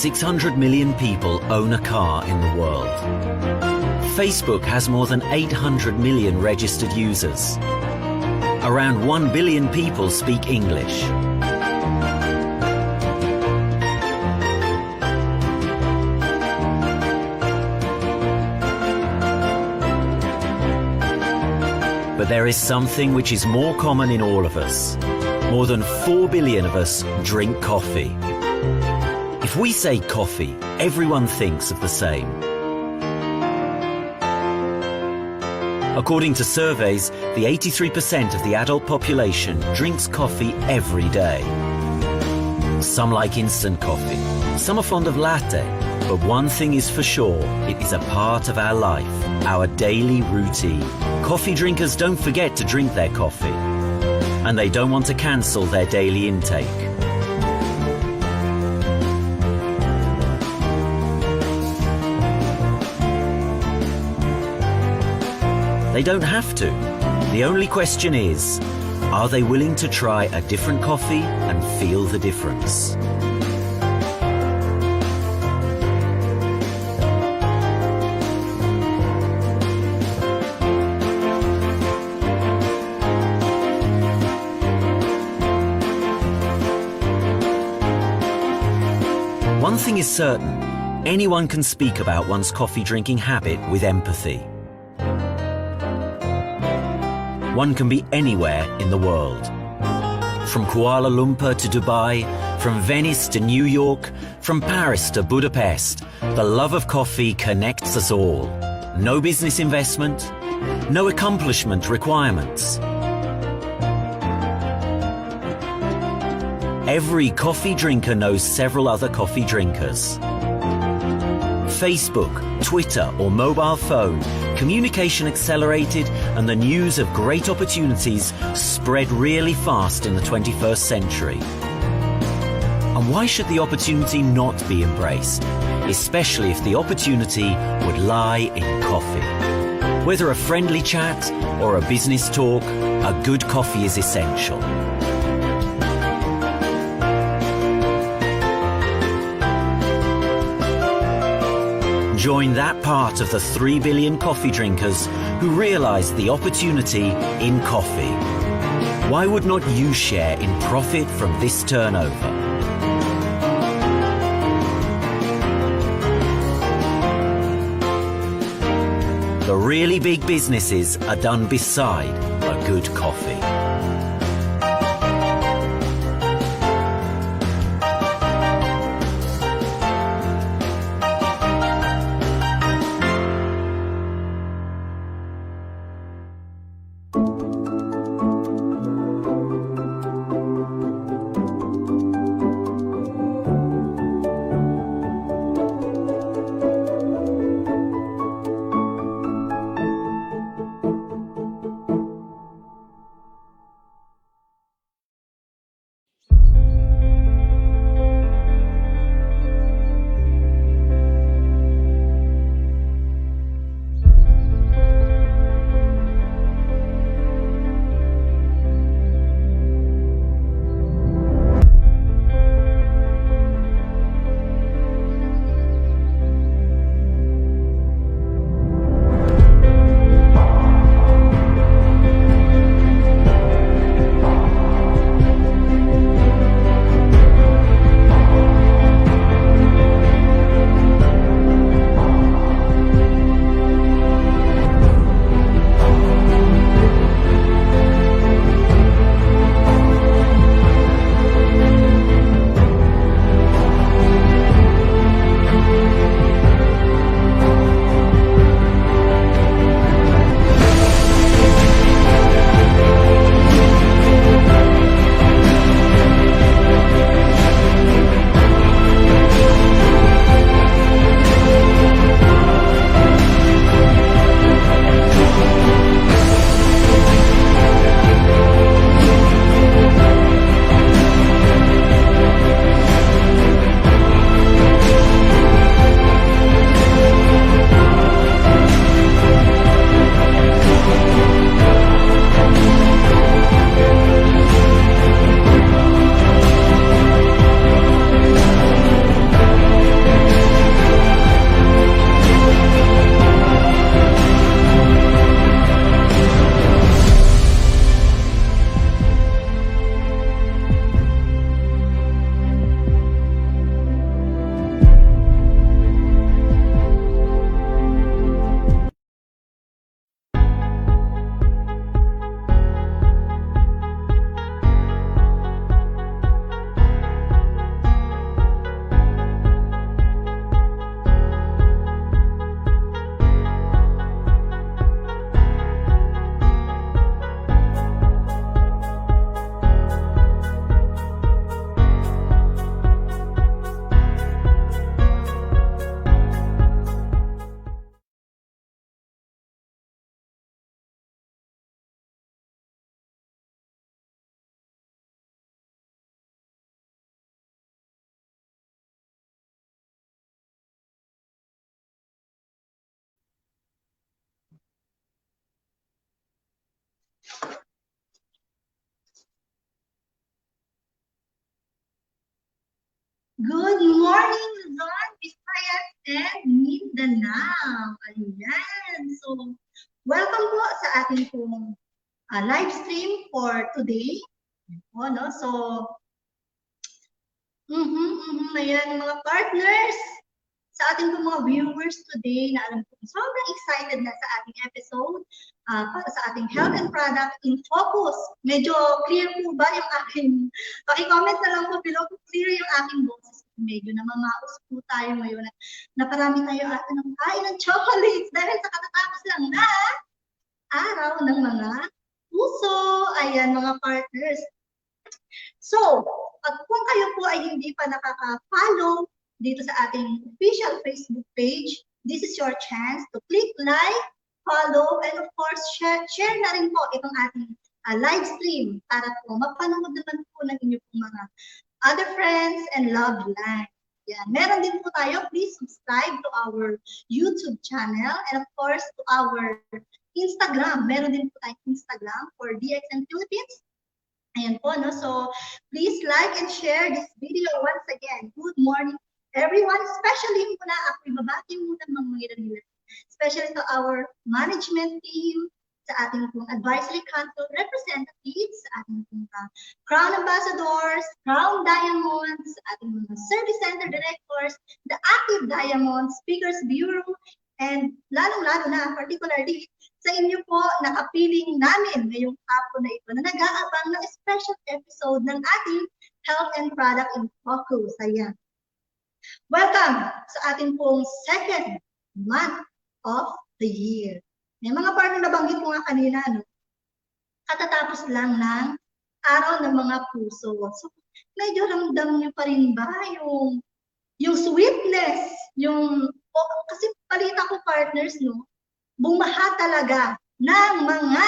600 million people own a car in the world. Facebook has more than 800 million registered users. Around 1 billion people speak English. But there is something which is more common in all of us. More than 4 billion of us drink coffee. If we say coffee, everyone thinks of the same. According to surveys, the 83% of the adult population drinks coffee every day. Some like instant coffee, some are fond of latte, but one thing is for sure, it is a part of our life, our daily routine. Coffee drinkers don't forget to drink their coffee, and they don't want to cancel their daily intake. They don't have to. The only question is, are they willing to try a different coffee and feel the difference? One thing is certain, anyone can speak about one's coffee drinking habit with empathy. One can be anywhere in the world. From Kuala Lumpur to Dubai, from Venice to New York, from Paris to Budapest, the love of coffee connects us all. No business investment, no accomplishment requirements. Every coffee drinker knows several other coffee drinkers. Facebook, Twitter or mobile phone, communication accelerated and the news of great opportunities spread really fast in the 21st century. And why should the opportunity not be embraced, especially if the opportunity would lie in coffee? Whether a friendly chat or a business talk, a good coffee is essential. Join that part of the 3 billion coffee drinkers who realize the opportunity in coffee. Why would not you share in profit from this turnover? The really big businesses are done beside a good coffee. Good morning, Luzon, Visayas, and Mindanao. Ayan. So, welcome po sa ating pong live stream for today. No? So, ayan mga partners, sa ating mga viewers today na alam ko sobrang excited na sa ating episode para sa ating health and product in focus. Medyo clear po ba yung aking, paki-comment na lang po below kung clear yung aking boses. Medyo namamaos po tayo ngayon na parami tayo atin ng kain ng chocolates dahil sa katatapos lang na araw ng mga puso. Ayan mga partners. So, kung kayo po ay hindi pa nakaka-follow dito sa ating official Facebook page, this is your chance to click like, follow, and of course, share na rin po itong ating live stream para po mapanood naman po ng inyong mga other friends and loved ones. Yan. Meron din po tayo, please subscribe to our YouTube channel and of course to our Instagram. Meron din po tayong Instagram for DXN Philippines. Ayan po, no? So, please like and share this video once again. Good morning, everyone. Especially muna ako, ibabati muna mga nila. Especially to our management team, sa ating pong advisory council representatives, sa ating pong Crown Ambassadors, Crown Diamonds, sa ating mga service center directors, the Active Diamonds, Speakers Bureau, and lalong-lalo na, particularly, sa inyo po, nakapiling namin ngayong hapon na ito na nag-aabang ng special episode ng ating Health and Product in Focus. Ayan. Welcome sa ating pong second month of the year. May mga partner na banggit ko nga kanina, no? Katatapos lang ng araw ng mga puso. So, medyo ramdam nyo pa rin ba yung sweetness, kasi palita ko partners, no? Bumaha talaga ng mga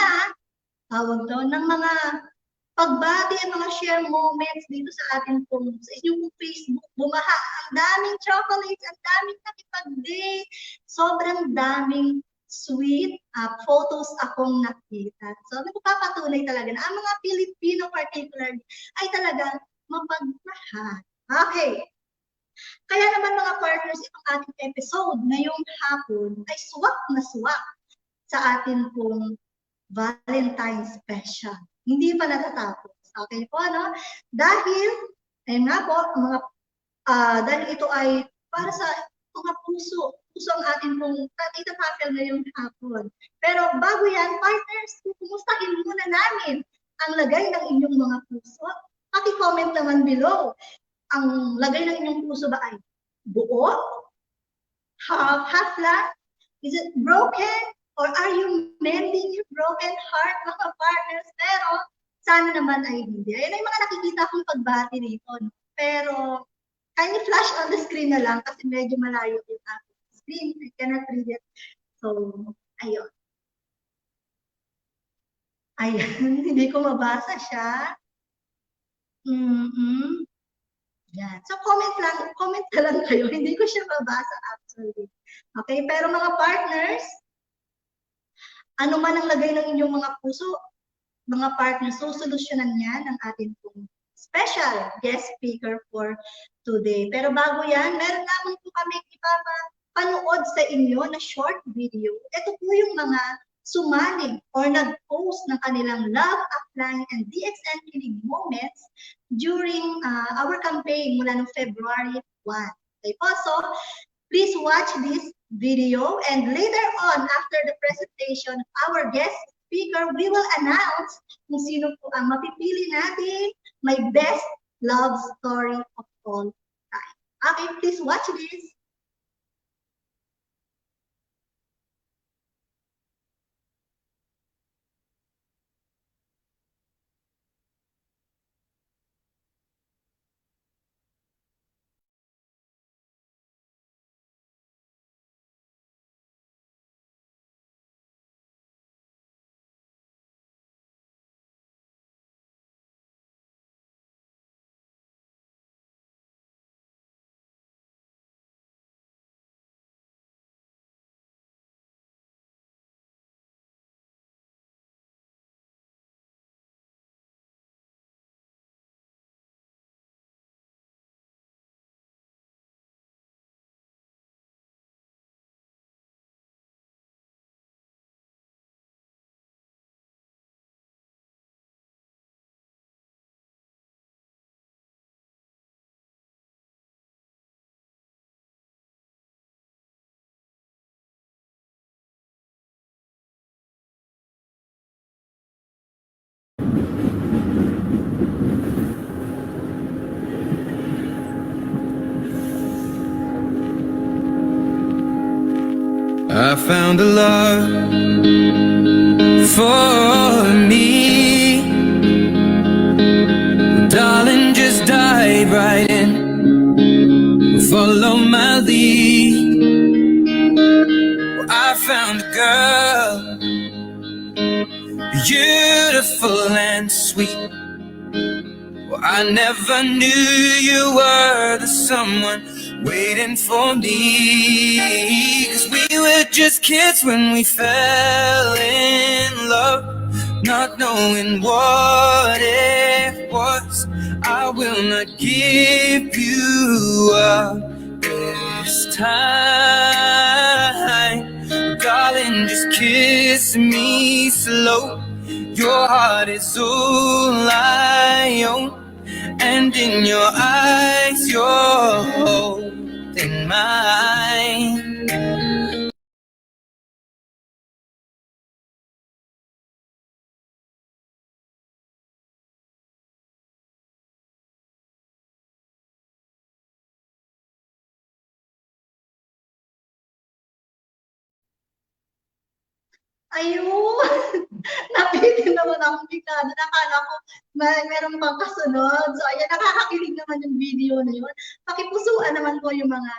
ng mga pagbati at mga share moments dito sa ating sa inyong Facebook. Bumaha, ang daming chocolates, ang daming nakipag-date, sobrang daming sweet photos akong nakita. So, nagpapatunay talaga na ang mga Pilipino particularly ay talagang mapagmahal. Okay. Kaya naman mga partners, itong ating episode ngayong hapon ay swak na swak sa atin pong Valentine's special. Hindi pa natatapos. Okay po, no? Dahil, ayun nga po, dahil ito ay para sa mga puso. Puso ang atin pong itatapel ngayong hapon. Pero bago yan, partners, kumustahin muna namin ang lagay ng inyong mga puso. Paki-comment naman below. Ang lagay ng inyong puso ba ay buo? Half lang? Is it broken? Or are you mending your broken heart, mga partners? Pero, sana naman ay hindi. Ayun ay mga nakikita kong pagbati rito. No? Pero, kindly flash on the screen na lang kasi medyo malayo yung aking screen. I cannot read it. So, ayun. Ayun, hindi ko mabasa siya. Yan. So, comment na lang kayo. Hindi ko siya mabasa actually. Okay, pero mga partners, ano man ang lagay ng inyong mga puso, mga partners, susolusyonan yan ng ating pong special guest speaker for today. Pero bago yan, meron lamang po kami ipapanood sa inyo na short video. Ito po yung mga sumali or nag-post ng kanilang love, apply, and DXN healing moments during our campaign mula noong February 1. Okay po, so please watch this video and later on after the presentation of our guest speaker, we will announce kung sino po ang mapipili natin my best love story of all time. Okay, please watch this. I found a love for me. Darling, just dive right in, follow my lead. I found a girl, beautiful and sweet. Well, I never knew you were the someone waiting for me. 'Cause we were just kids when we fell in love, not knowing what it was. I will not give you up this time. Darling, just kiss me slow. Your heart is all I own, and in your eyes you're holding mine. Ayun! Nabitin naman akong bigla. Nakala ko meron pang kasunod. So, ayan, nakakakilig naman yung video na yun. Pakipusuan naman po yung mga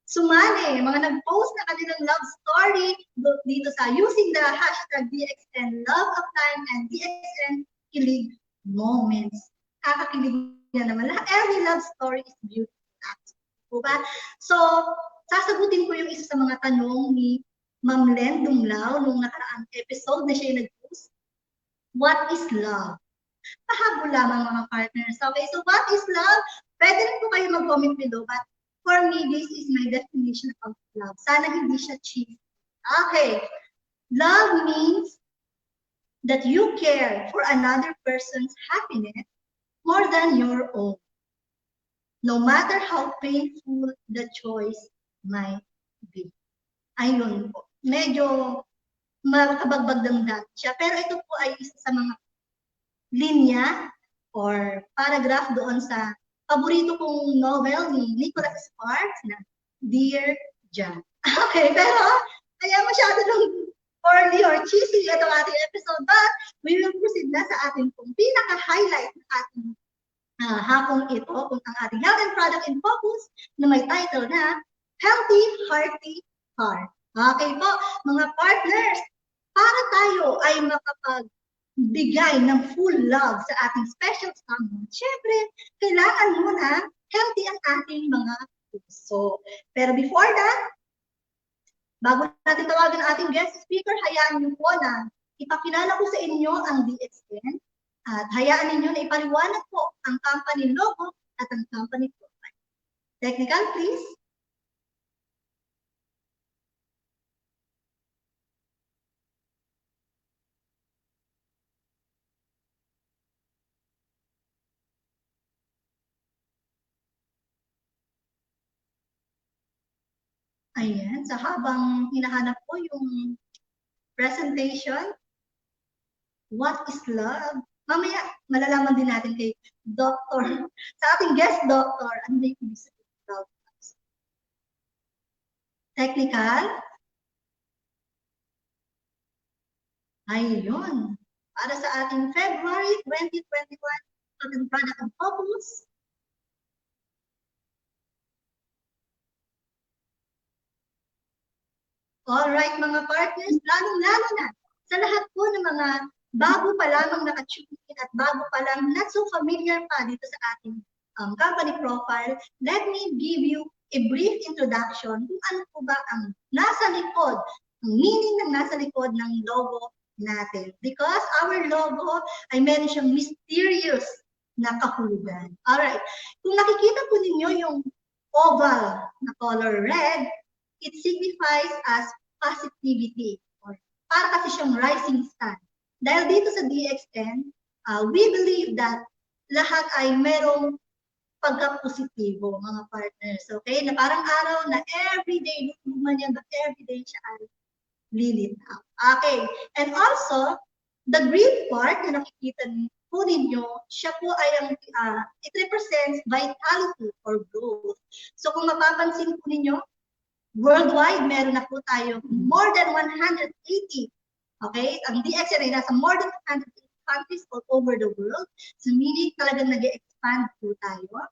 sumali, mga nag-post na kanilang love story dito sa using the hashtag DXN Love of Time and DXN Kilig Moments. Nakakakilig na naman. Every love story is beautiful. Diba? So, sasagutin ko yung isa sa mga tanong ni Ma'am Len Dumlao nung nakaraang episode na siya nag-post. What is love? Pahabol lamang mga partners. Okay, so what is love? Pwede rin po kayo mag-comment below, but for me, this is my definition of love. Sana hindi siya cheap. Okay, love means that you care for another person's happiness more than your own, no matter how painful the choice might be. Ayun po. Medyo makabagbagdang siya. Pero ito po ay isa sa mga linya or paragraph doon sa paborito kong novel ni Nicholas Sparks na Dear John. Okay, pero kaya masyado lang corny or cheesy itong ating episode, but we will proceed na sa ating pong pinaka-highlight ng ating hapong ito, kung ang ating health and product in focus na may title na Healthy Hearty Heart. Okay po, mga partners, para tayo ay makapagbigay ng full love sa ating special someone, syempre, kailangan muna healthy ang ating mga puso. Pero before that, bago natin tawagan ang ating guest speaker, hayaan niyo po na ipakilala ko sa inyo ang DXN at hayaan ninyo na ipaliwanag po ang company logo at ang company profile. Technical, please. Ayan, sa habang hinahanap po yung presentation, what is love? Mamaya, malalaman din natin kay Dr. sa ating guest doctor, ano yung ibig sabihin ng love? Technical? Ayun. Para sa ating February 2021 ating product and focus, alright mga partners, lalong-lalo na sa lahat po ng mga bago pa lamang nakatune in at bago pa lang not so familiar pa dito sa ating company profile, let me give you a brief introduction kung ano po ba ang nasa likod, ang meaning ng nasa likod ng logo natin. Because our logo ay meron siyang mysterious na kahulugan. Alright, kung nakikita po ninyo yung oval na color red, it signifies as positivity. Or para kasi siyang rising sun. Dahil dito sa DXN, we believe that lahat ay merong pagka-positibo, mga partners. Okay? Na parang araw na everyday, luman yan, but everyday siya ay lilitaw. Okay. And also, the green part na nakikita po ninyo, siya po ay it represents vitality or growth. So kung mapapansin po ninyo, Worldwide, meron na po tayo more than 180. Okay? Ang DXN ay nasa more than 180 countries all over the world. So meaning talagang nag-expand po tayo.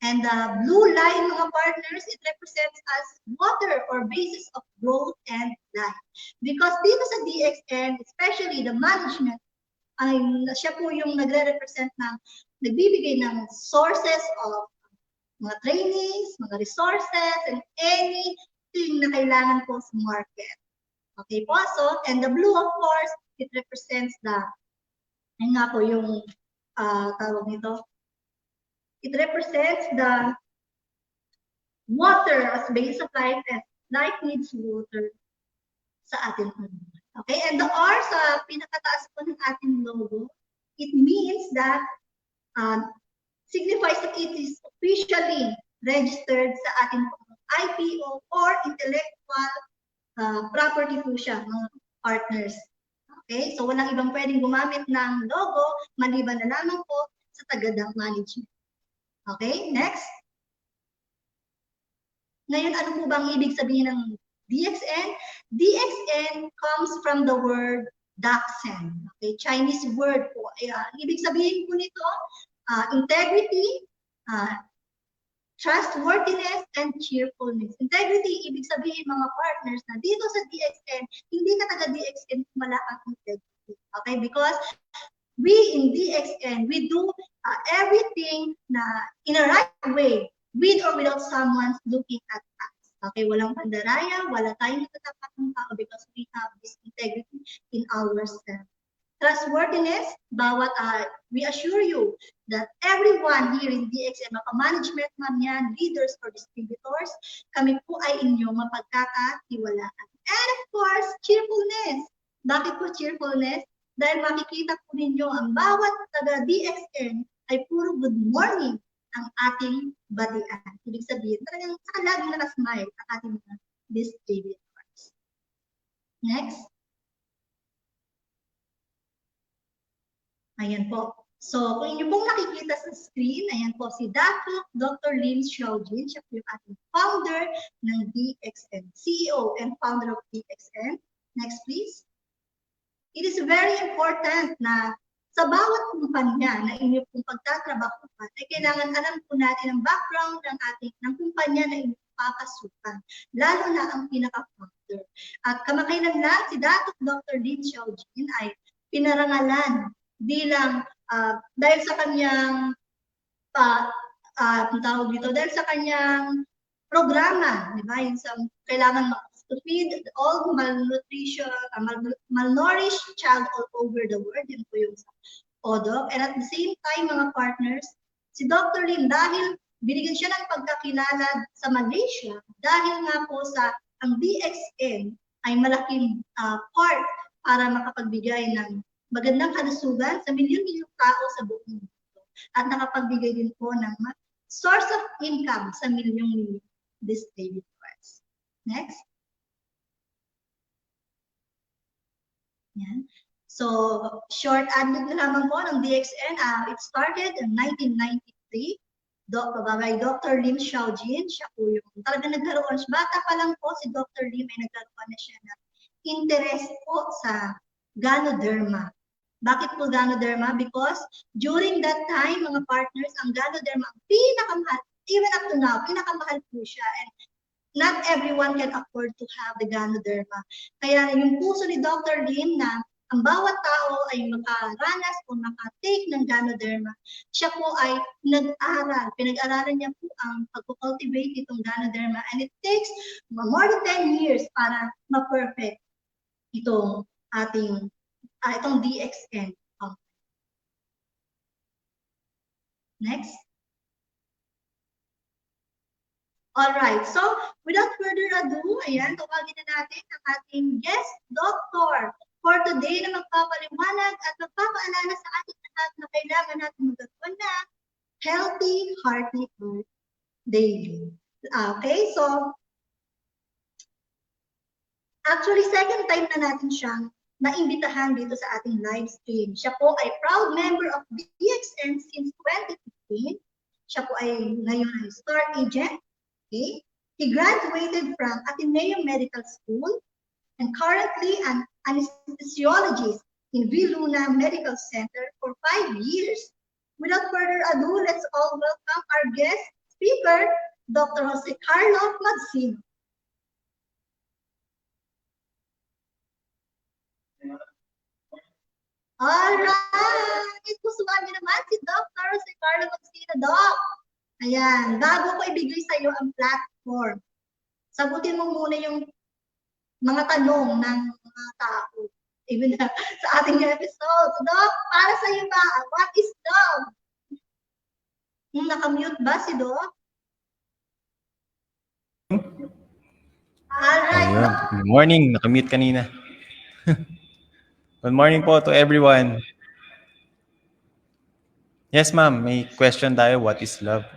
And the blue line, mga partners, it represents as water or basis of growth and life. Because dito sa DXN, especially the management, ay siya po yung nagre-represent ng, nagbibigay ng sources of mga trainings, mga resources, and anything na kailangan po sa market. Okay po, so, and the blue, of course, it represents the, ayun nga po yung tawag nito, it represents the water as base of life, and life needs water sa ating mundo. Okay, and the R sa pinakataas po ng ating logo, it means that, signifies that it is officially registered sa ating IPO or intellectual property po siya, mga partners. Okay, so walang ibang pwedeng gumamit ng logo, maliban na lamang po sa tagadang management. Okay, next. Ngayon, ano po bang ibig sabihin ng DXN? DXN comes from the word Dachshund. Okay, Chinese word po. Ibig sabihin po nito, integrity, trustworthiness, and cheerfulness. Integrity, ibig sabihin mga partners na dito sa DXN, hindi ka taga-DXN kung wala ang integrity. Okay, because we in DXN, we do everything na in a right way, with or without someone looking at us. Okay, walang pandaraya, wala tayong natatapat ng tao because we have this integrity in ourselves. Trustworthiness, we assure you that everyone here in DXN, management man yan, leaders or distributors, kami po ay inyong mapagkakatiwalaan. And of course, cheerfulness. Bakit po cheerfulness? Dahil makikita po ninyo ang bawat taga-DXN ay puro good morning ang ating badian. Ibig sabihin, talagang laging nakasmile ang ating mga distributors. Next. Ayan po. So, kung inyo pong nakikita sa screen, ayan po si Dr. Lin Xiaojin. Siya po yung ating founder ng DXN, CEO and founder of DXN. Next, please. It is very important na sa bawat kumpanya na inyo pong pagtatrabahuan, ay kailangan alam po natin ang background ng kumpanya na inyong papasukan, lalo na ang pinaka-founder. At kamakailan lang, si Dr. Lin Xiaojin ay pinarangalan bilang dahil sa kanyang tawag dito, dahil sa kanyang programa, di ba? Yung sa kailangan to feed all malnourished child all over the world. Yan po yung sa ODOC. And at the same time, mga partners, si Dr. Lin, dahil binigyan siya ng pagkakilala sa Malaysia, dahil nga po sa ang DXN ay malaking part para makapagbigay ng magandang kalusugan sa milyon-milyong tao sa buong mundo. At nakapagbigay din po ng source of income sa milyong-milyong distributors. Next. Yan. So, short admin na naman po ng DXN. It started in 1993 by Dr. Lin Xiaojin. Siya po yung talaga nagkaroon. Bata pa lang po si Dr. Lin ay nagkaroon na siya ng interest po sa Ganoderma. Bakit po Ganoderma? Because during that time, mga partners, ang Ganoderma, ang pinakamahal, even up to now, pinakamahal po siya. And not everyone can afford to have the Ganoderma. Kaya yung puso ni Dr. Lin na ang bawat tao ay makaranas o makatake ng Ganoderma, siya po ay nag-aral. Pinag-aralan niya po ang pag-cultivate itong Ganoderma. And it takes more than 10 years para ma-perfect itong ating itong DXN. Next. Alright, so without further ado, ayan, tawagin na natin ang ating guest doctor for today na magpapaliwanag at magpapaalala sa ating lahat na kailangan natin magkaroon na healthy, hearty heart daily. Okay, so actually second time na natin siyang naimbitahan dito sa ating live stream. Siya po ay proud member of DXN since 2015. Siya po ay ngayon ay star agent. Okay? He graduated from Ateneo Medical School and currently an anesthesiologist in Viluna Medical Center for 5 years. Without further ado, let's all welcome our guest speaker, Dr. Jose Carlo Magsino. Alright! Pusuan niyo naman si Dr. Jose Carlo Magsino, Doc. Ayan, bago ko ibigay sa iyo ang platform, sagutin mo muna yung mga tanong ng mga tao. Even sa ating episode. So, Doc, para sa iyo ba, what is love? Nakamute ba si Doc? Alright, Ayun. Doc. Good morning. Nakamute kanina. Good morning po to everyone. Yes, ma'am. May question tayo. What is love?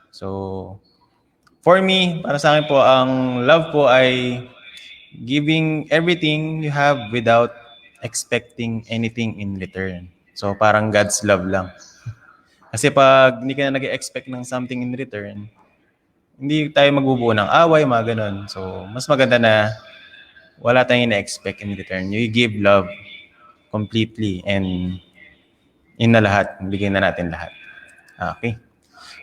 So, for me, para sa akin po, ang love po ay giving everything you have without expecting anything in return. So, parang God's love lang. Kasi pag hindi ka na nag-expect ng something in return, hindi tayo magbubuo ng away, mga ganun. So, mas maganda na wala tayong na-expect in return. You give love completely and in na lahat. Bigyan na natin lahat. Okay.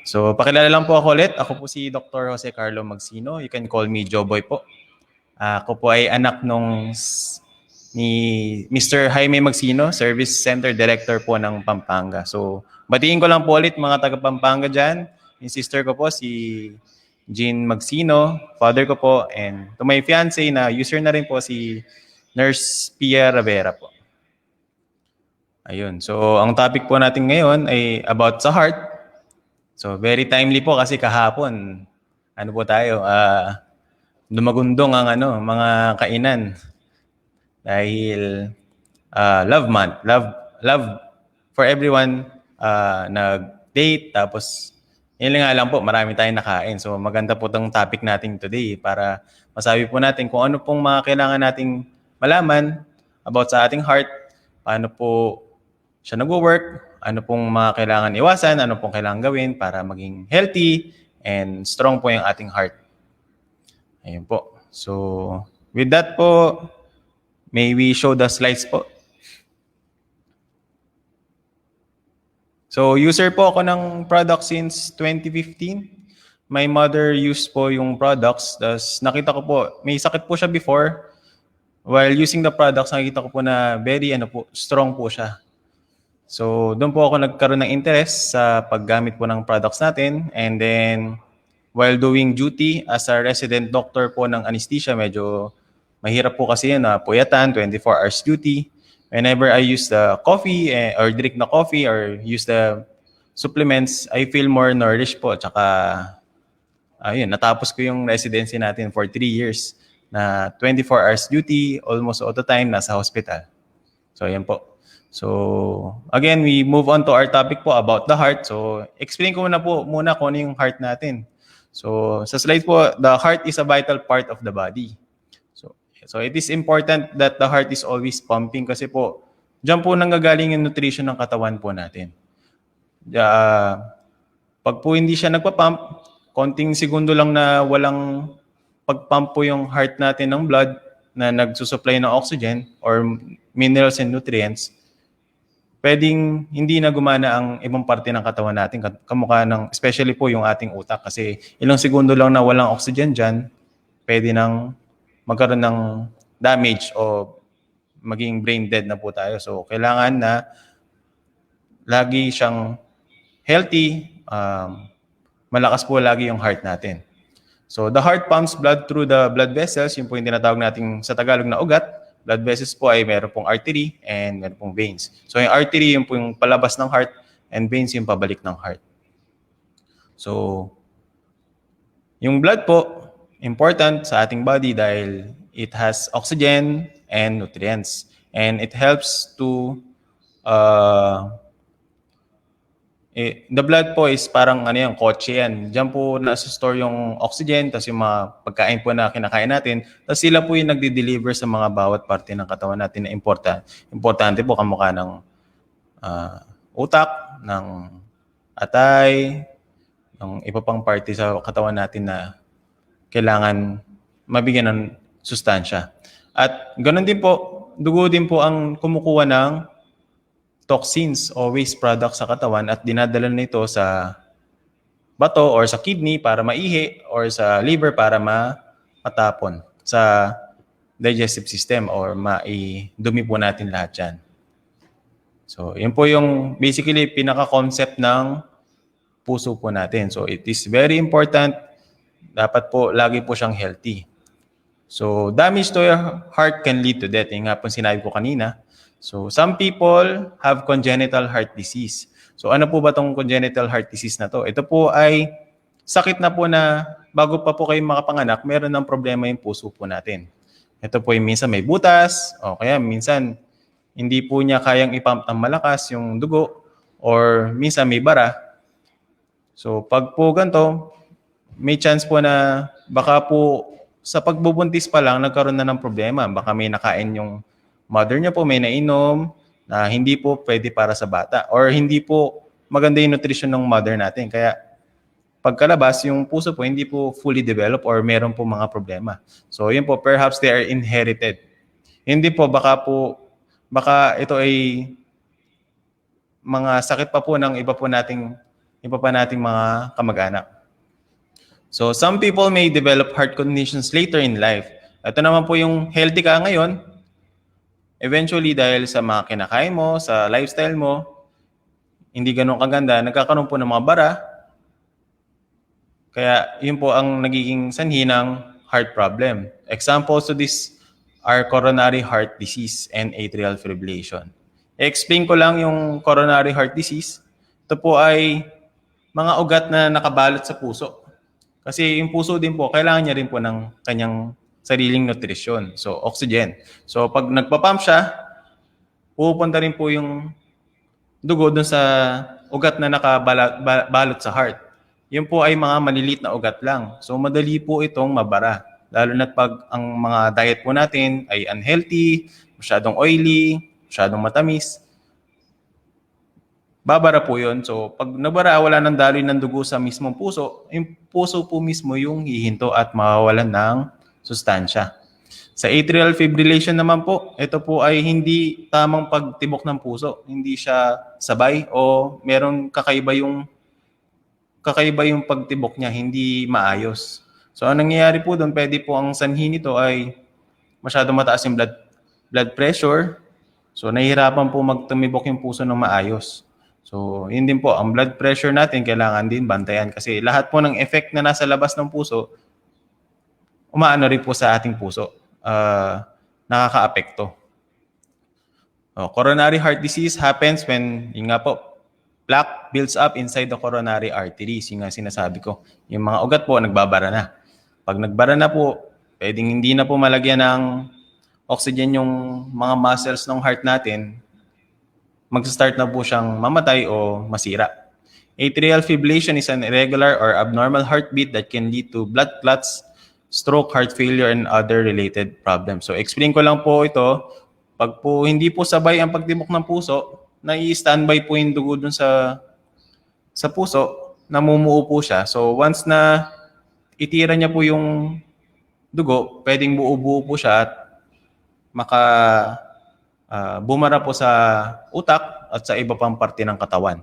So, pakilala lang po ako ulit. Ako po si Dr. Jose Carlo Magsino. You can call me Joboy po. Ako po ay anak ni Mr. Jaime Magsino, Service Center Director po ng Pampanga. So, batiin ko lang po ulit mga taga Pampanga dyan. Yung sister ko po, si Jean Magsino, father ko po, and to my fiancé na user na rin po si Nurse Pia Rivera po. Ayun. So, ang topic po natin ngayon ay about sa heart. So, very timely po kasi kahapon, ano po tayo, dumagundong ang mga kainan. Dahil love month, love for everyone, nag-date, tapos yun nga lang po, marami tayong nakain. So, maganda po itong topic natin today para masabi po natin kung ano pong mga kailangan nating malaman about sa ating heart, paano po siya nag-work, ano pong mga kailangan iwasan, ano pong kailangan gawin para maging healthy and strong po yung ating heart. Ayun po. So, with that po, may we show the slides po. So, user po ako ng product since 2015. My mother used po yung products. Tapos nakita ko po, may sakit po siya before. While using the products, nakita ko po na very strong po siya. So, doon po ako nagkaroon ng interest sa paggamit po ng products natin. And then, while doing duty as a resident doctor po ng anesthesia, medyo mahirap po kasi yun na puyatan, 24 hours duty. Whenever I use the coffee or drink na coffee or use the supplements, I feel more nourished po. Tsaka, ayun, natapos ko yung residency natin for 3 years na 24 hours duty, almost all the time, nasa hospital. So, ayan po. So, again, we move on to our topic po about the heart. So, explain ko muna kung ano yung heart natin. So, sa slide po, the heart is a vital part of the body. So it is important that the heart is always pumping kasi po, diyan po nanggagaling yung nutrition ng katawan po natin. Pag po hindi siya nagpa-pump, konting segundo lang na walang pag-pump po yung heart natin ng blood na nagsusupply ng oxygen or minerals and nutrients, pwedeng hindi na gumana ang ibang parte ng katawan natin, kamukha ng, especially po yung ating utak kasi ilang segundo lang na walang oxygen dyan, pwede nang magkaroon ng damage o maging brain dead na po tayo. So, kailangan na lagi siyang healthy, malakas po lagi yung heart natin. So, the heart pumps blood through the blood vessels, yun po yung tinatawag natin sa Tagalog na ugat. Blood vessels po ay meron pong artery and meron pong veins. So, yung artery yun po yung palabas ng heart and veins yung pabalik ng heart. So, yung blood po, important sa ating body dahil it has oxygen and nutrients. And it helps to, the blood po is parang kotse yan. Diyan po nasa-store yung oxygen, tapos yung mga pagkain po na kinakain natin, tapos sila po yung nagde-deliver sa mga bawat parte ng katawan natin na importante po kamukha ng utak, ng atay, ng iba pang parte sa katawan natin na kailangan mabigyan ng sustansya. At ganoon din po, dugo din po ang kumukuha ng toxins o waste products sa katawan at dinadala nito sa bato or sa kidney para maihi or sa liver para matapon sa digestive system or maidumi po natin lahat yan. So, yun po yung basically pinaka-concept ng puso po natin. So, it is very important. Dapat po, lagi po siyang healthy. So, damage to your heart can lead to death. Yung nga po sinabi ko kanina. So, some people have congenital heart disease. So, ano po ba itong congenital heart disease na to? Ito po ay sakit na po na bago pa po kayo makapanganak, meron ng problema yung puso po natin. Ito po yung minsan may butas, o kaya minsan hindi po niya kayang ipump ng malakas yung dugo, or minsan may bara. So, pag po ganito, may chance po na baka po sa pagbubuntis pa lang, nagkaroon na ng problema. Baka may nakain yung mother niya po, may nainom na hindi po pwede para sa bata. Or hindi po maganda yung nutrition ng mother natin. Kaya pagkalabas, yung puso po hindi po fully developed or meron po mga problema. So, yun po, perhaps they are inherited. Hindi po, baka ito ay mga sakit pa po ng iba pa nating mga kamag-anak. So, some people may develop heart conditions later in life. Ito naman po yung healthy ka ngayon. Eventually, dahil sa mga kinakain mo, sa lifestyle mo, hindi ganun kaganda, nagkakaroon po ng mga bara. Kaya, yun po ang nagiging sanhi ng heart problem. Examples to this are coronary heart disease and atrial fibrillation. I-explain ko lang yung coronary heart disease. Ito po ay mga ugat na nakabalot sa puso. Kasi yung puso din po, kailangan niya rin po ng kanyang sariling nutrisyon. So, oxygen. So, pag nagpapump siya, pupunta rin po yung dugo dun sa ugat na nakabalot sa heart. Yun po ay mga maliliit na ugat lang. So, madali po itong mabara. Lalo na pag ang mga diet po natin ay unhealthy, masyadong oily, masyadong matamis, babara po yun. So, pag nabara, wala nang daloy ng dugo sa mismong puso, yung puso po mismo yung hihinto at mawawalan ng sustansya. Sa atrial fibrillation naman po, ito po ay hindi tamang pagtibok ng puso. Hindi siya sabay o merong kakaiba yung pagtibok niya, hindi maayos. So, ang nangyayari po doon, pwede po ang sanhi nito ay masyadong mataas yung blood pressure. So, nahihirapan po magtumibok yung puso ng maayos. So, yun din po, ang blood pressure natin kailangan din bantayan kasi lahat po ng effect na nasa labas ng puso, umaano rin po sa ating puso, nakaka-apekto. Coronary heart disease happens when, yun nga po, plaque builds up inside the coronary arteries. Yung nga sinasabi ko, yung mga ugat po, nagbabara na. Pag nagbara na po, pwedeng hindi na po malagyan ng oxygen yung mga muscles ng heart natin, mag-start na po siyang mamatay o masira. Atrial fibrillation is an irregular or abnormal heartbeat that can lead to blood clots, stroke, heart failure, and other related problems. So, explain ko lang po ito. Pag po hindi po sabay ang pagtibok ng puso, nai-standby po yung dugo dun sa puso, namumuo po siya. So, once na itira niya po yung dugo, pwedeng buo-buo po siya at bumara po sa utak at sa iba pang parte ng katawan.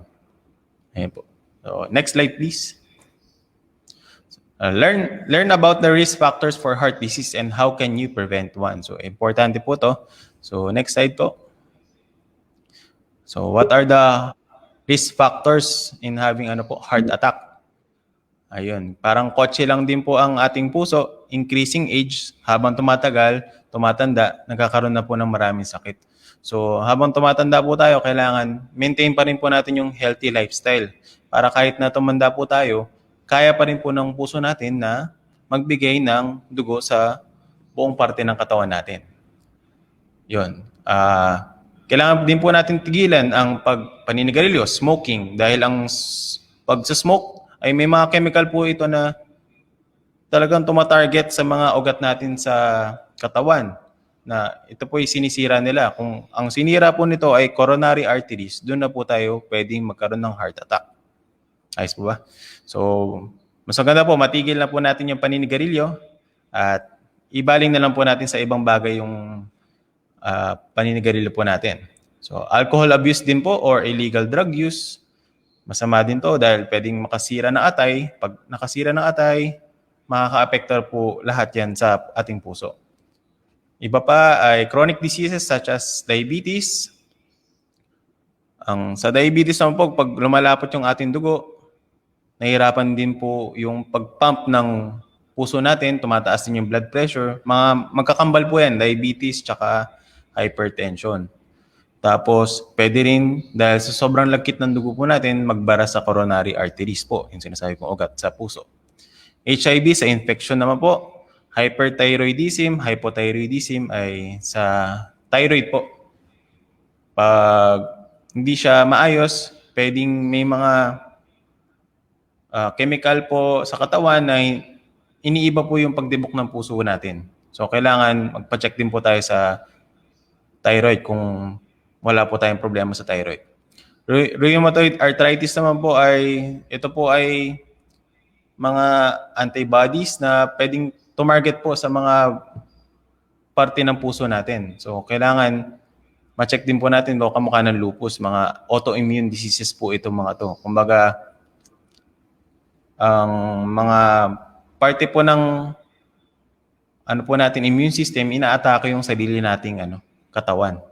Ayan po. So, next slide, please. Learn about the risk factors for heart disease and how can you prevent one. So, importante po to. So, next slide po. So, what are the risk factors in having heart attack? Ayun, parang kotse lang din po ang ating puso. Increasing age, habang tumatagal, tumatanda, nagkakaroon na po ng maraming sakit. So, habang tumatanda po tayo, kailangan maintain pa rin po natin yung healthy lifestyle. Para kahit na tumanda po tayo, kaya pa rin po ng puso natin na magbigay ng dugo sa buong parte ng katawan natin. Yun. Kailangan din po natin tigilan ang paninigarilyo, smoking. Dahil ang pag-smoke ay may mga chemical po ito na talagang tumatarget sa mga ugat natin sa katawan. Na ito po ay sinisira nila. Kung ang sinira po nito ay coronary arteries, doon na po tayo pwedeng magkaroon ng heart attack. Ayos po ba? So, Mas maganda po, matigil na po natin yung paninigarilyo at ibaling na lang po natin sa ibang bagay yung paninigarilyo po natin. So, alcohol abuse din po or illegal drug use, masama din to dahil pwedeng makasira ng atay. Pag nakasira ng atay, makaka-apektar po lahat yan sa ating puso. Iba pa ay chronic diseases such as diabetes. Sa diabetes naman po, pag lumalapot yung ating dugo, nahihirapan din po yung pag-pump ng puso natin, tumataas din yung blood pressure. Magkakambal po yan, diabetes tsaka hypertension. Tapos, pwede rin, dahil sa sobrang lagkit ng dugo po natin, magbara sa coronary arteries po, yung sinasabi kong ugat sa puso. HIV sa infection naman po. Hyperthyroidism, hypothyroidism ay sa thyroid po. Pag hindi siya maayos, pwedeng may mga chemical po sa katawan na iniiba po yung pagdibok ng puso natin. So, kailangan magpa-check din po tayo sa thyroid kung wala po tayong problema sa thyroid. Rheumatoid arthritis naman po ito po ay mga antibodies na pwedeng tumarget po sa mga parte ng puso natin. So, kailangan ma-check din po natin kung kamukha ng lupus, mga autoimmune diseases po itong mga to. Kumbaga, ang mga parte po ng natin, immune system, inaatake yung sarili nating katawan.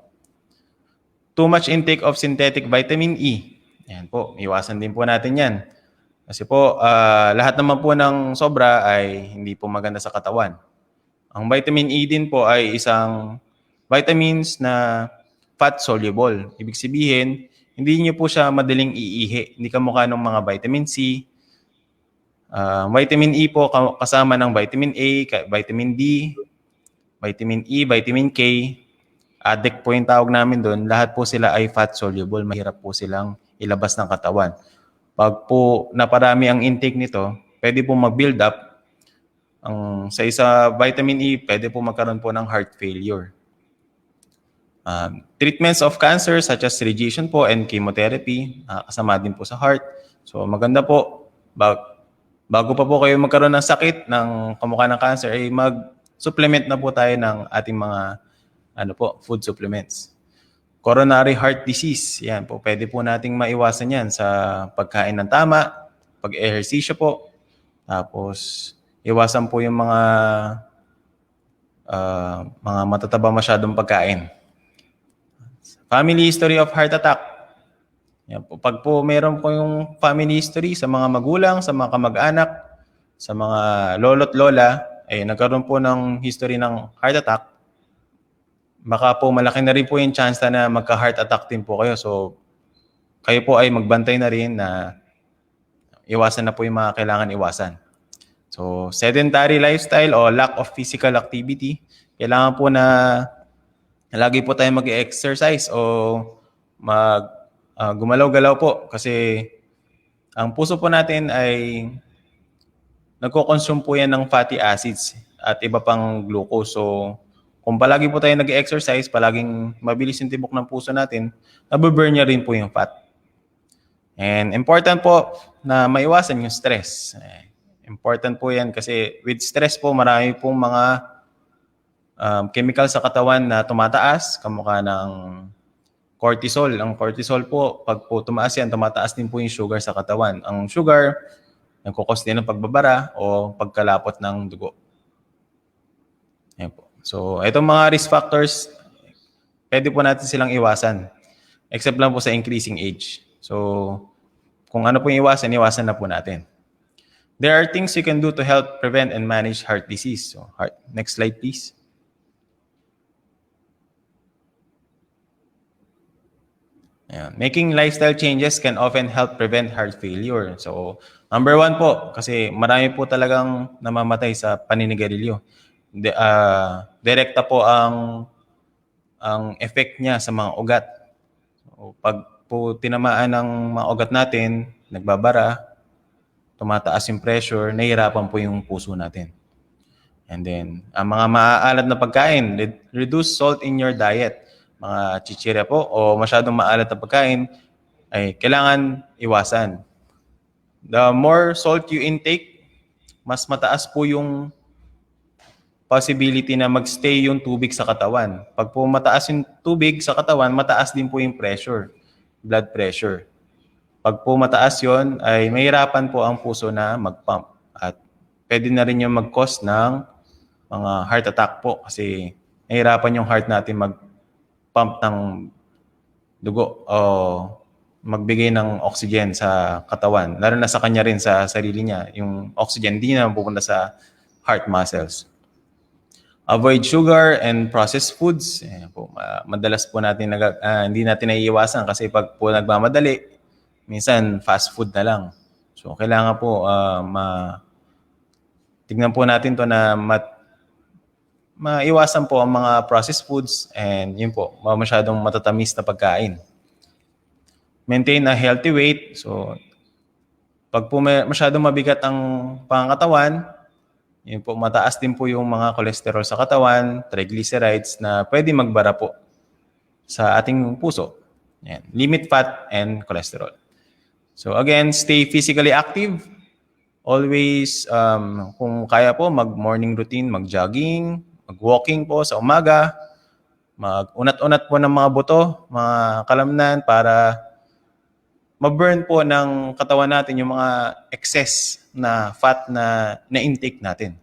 Too much intake of synthetic vitamin E. Yan po, iwasan din po natin yan. Kasi po, lahat naman po ng sobra ay hindi po maganda sa katawan. Ang vitamin E din po ay isang vitamins na fat soluble. Ibig sabihin, hindi niyo po siya madaling iihi. Hindi kamukha ng mga vitamin C. Vitamin E po kasama ng vitamin A, vitamin D, vitamin E, vitamin K. Addict po yung tawag namin doon. Lahat po sila ay fat soluble. Mahirap po silang ilabas ng katawan. Pag po naparami ang intake nito, pwede po mag-build up. Sa isa vitamin E, pwede po magkaroon po ng heart failure. Treatments of cancer such as radiation po and chemotherapy, kasama din po sa heart. So maganda po, bago pa po kayo magkaroon ng sakit ng kamukha ng cancer, ay mag-supplement na po tayo ng ating mga food supplements. Coronary heart disease, yan po, pwede po nating maiwasan yan sa pagkain ng tama, pag-ehersisyo po, tapos iwasan po yung mga matataba masyadong pagkain. Family history of heart attack. Yan po, pag po meron po yung family history sa mga magulang, sa mga kamag-anak, sa mga lolo't lola, nagkaroon po ng history ng heart attack, baka po malaki na rin po yung chance na magka-heart attack din po kayo. So, kayo po ay magbantay na rin na iwasan na po yung mga kailangan iwasan. So, sedentary lifestyle o lack of physical activity. Kailangan po na lagi po tayo mag-exercise o gumalaw-galaw po. Kasi ang puso po natin ay nagko-consume po yan ng fatty acids at iba pang glucose. So, kung palagi po tayo nag-exercise, palaging mabilis yung tibok ng puso natin, nabuburn niya rin po yung fat. And important po na maiwasan yung stress. Important po yan kasi with stress po, marami pong mga chemical sa katawan na tumataas, kamukha ng cortisol. Ang cortisol po, pag po tumaas yan, tumataas din po yung sugar sa katawan. Ang sugar, nagkukos din ng pagbabara o pagkalapot ng dugo. Ayan po. So, itong mga risk factors, pwede po natin silang iwasan. Except lang po sa increasing age. So, kung ano po yung iwasan na po natin. There are things you can do to help prevent and manage heart disease. So, next slide, please. Ayan. Making lifestyle changes can often help prevent heart failure. So, number 1 po, kasi marami po talagang namamatay sa paninigarilyo. Direkta po ang effect niya sa mga ugat. So, pag po tinamaan ng mga ugat natin, nagbabara, tumataas yung pressure, nahihirapan po yung puso natin. And then, ang mga maaalad na pagkain, reduce salt in your diet. Mga chichirya po o masyadong maalat na pagkain ay kailangan iwasan. The more salt you intake, mas mataas po yung possibility na magstay yung tubig sa katawan. Pag po mataas yung tubig sa katawan, mataas din po yung pressure, blood pressure. Pag po mataas yon, ay mahirapan po ang puso na mag-pump. At pwede na rin yung mag-cause ng mga heart attack po kasi mahirapan yung heart natin mag-pump ng dugo o magbigay ng oxygen sa katawan. Lalo na sa kanya rin, sa sarili niya. Yung oxygen hindi na pupunta sa heart muscles. Avoid sugar and processed foods. Madalas po natin hindi natin naiiwasan kasi pag po nagmamadali, minsan fast food na lang. So kailangan po tignan po natin to na maiwasan po ang mga processed foods and yun po, masyadong matatamis na pagkain. Maintain a healthy weight. So pag po masyadong mabigat ang pangangatawan, yun po, mataas din po yung mga cholesterol sa katawan, triglycerides na pwede magbara po sa ating puso. Yan. Limit fat and cholesterol. So again, stay physically active. Always, kung kaya po, mag-morning routine, mag-jogging, mag-walking po sa umaga, mag-unat-unat po ng mga buto, mga kalamnan para ma-burn po ng katawan natin yung mga excess na fat na intake natin.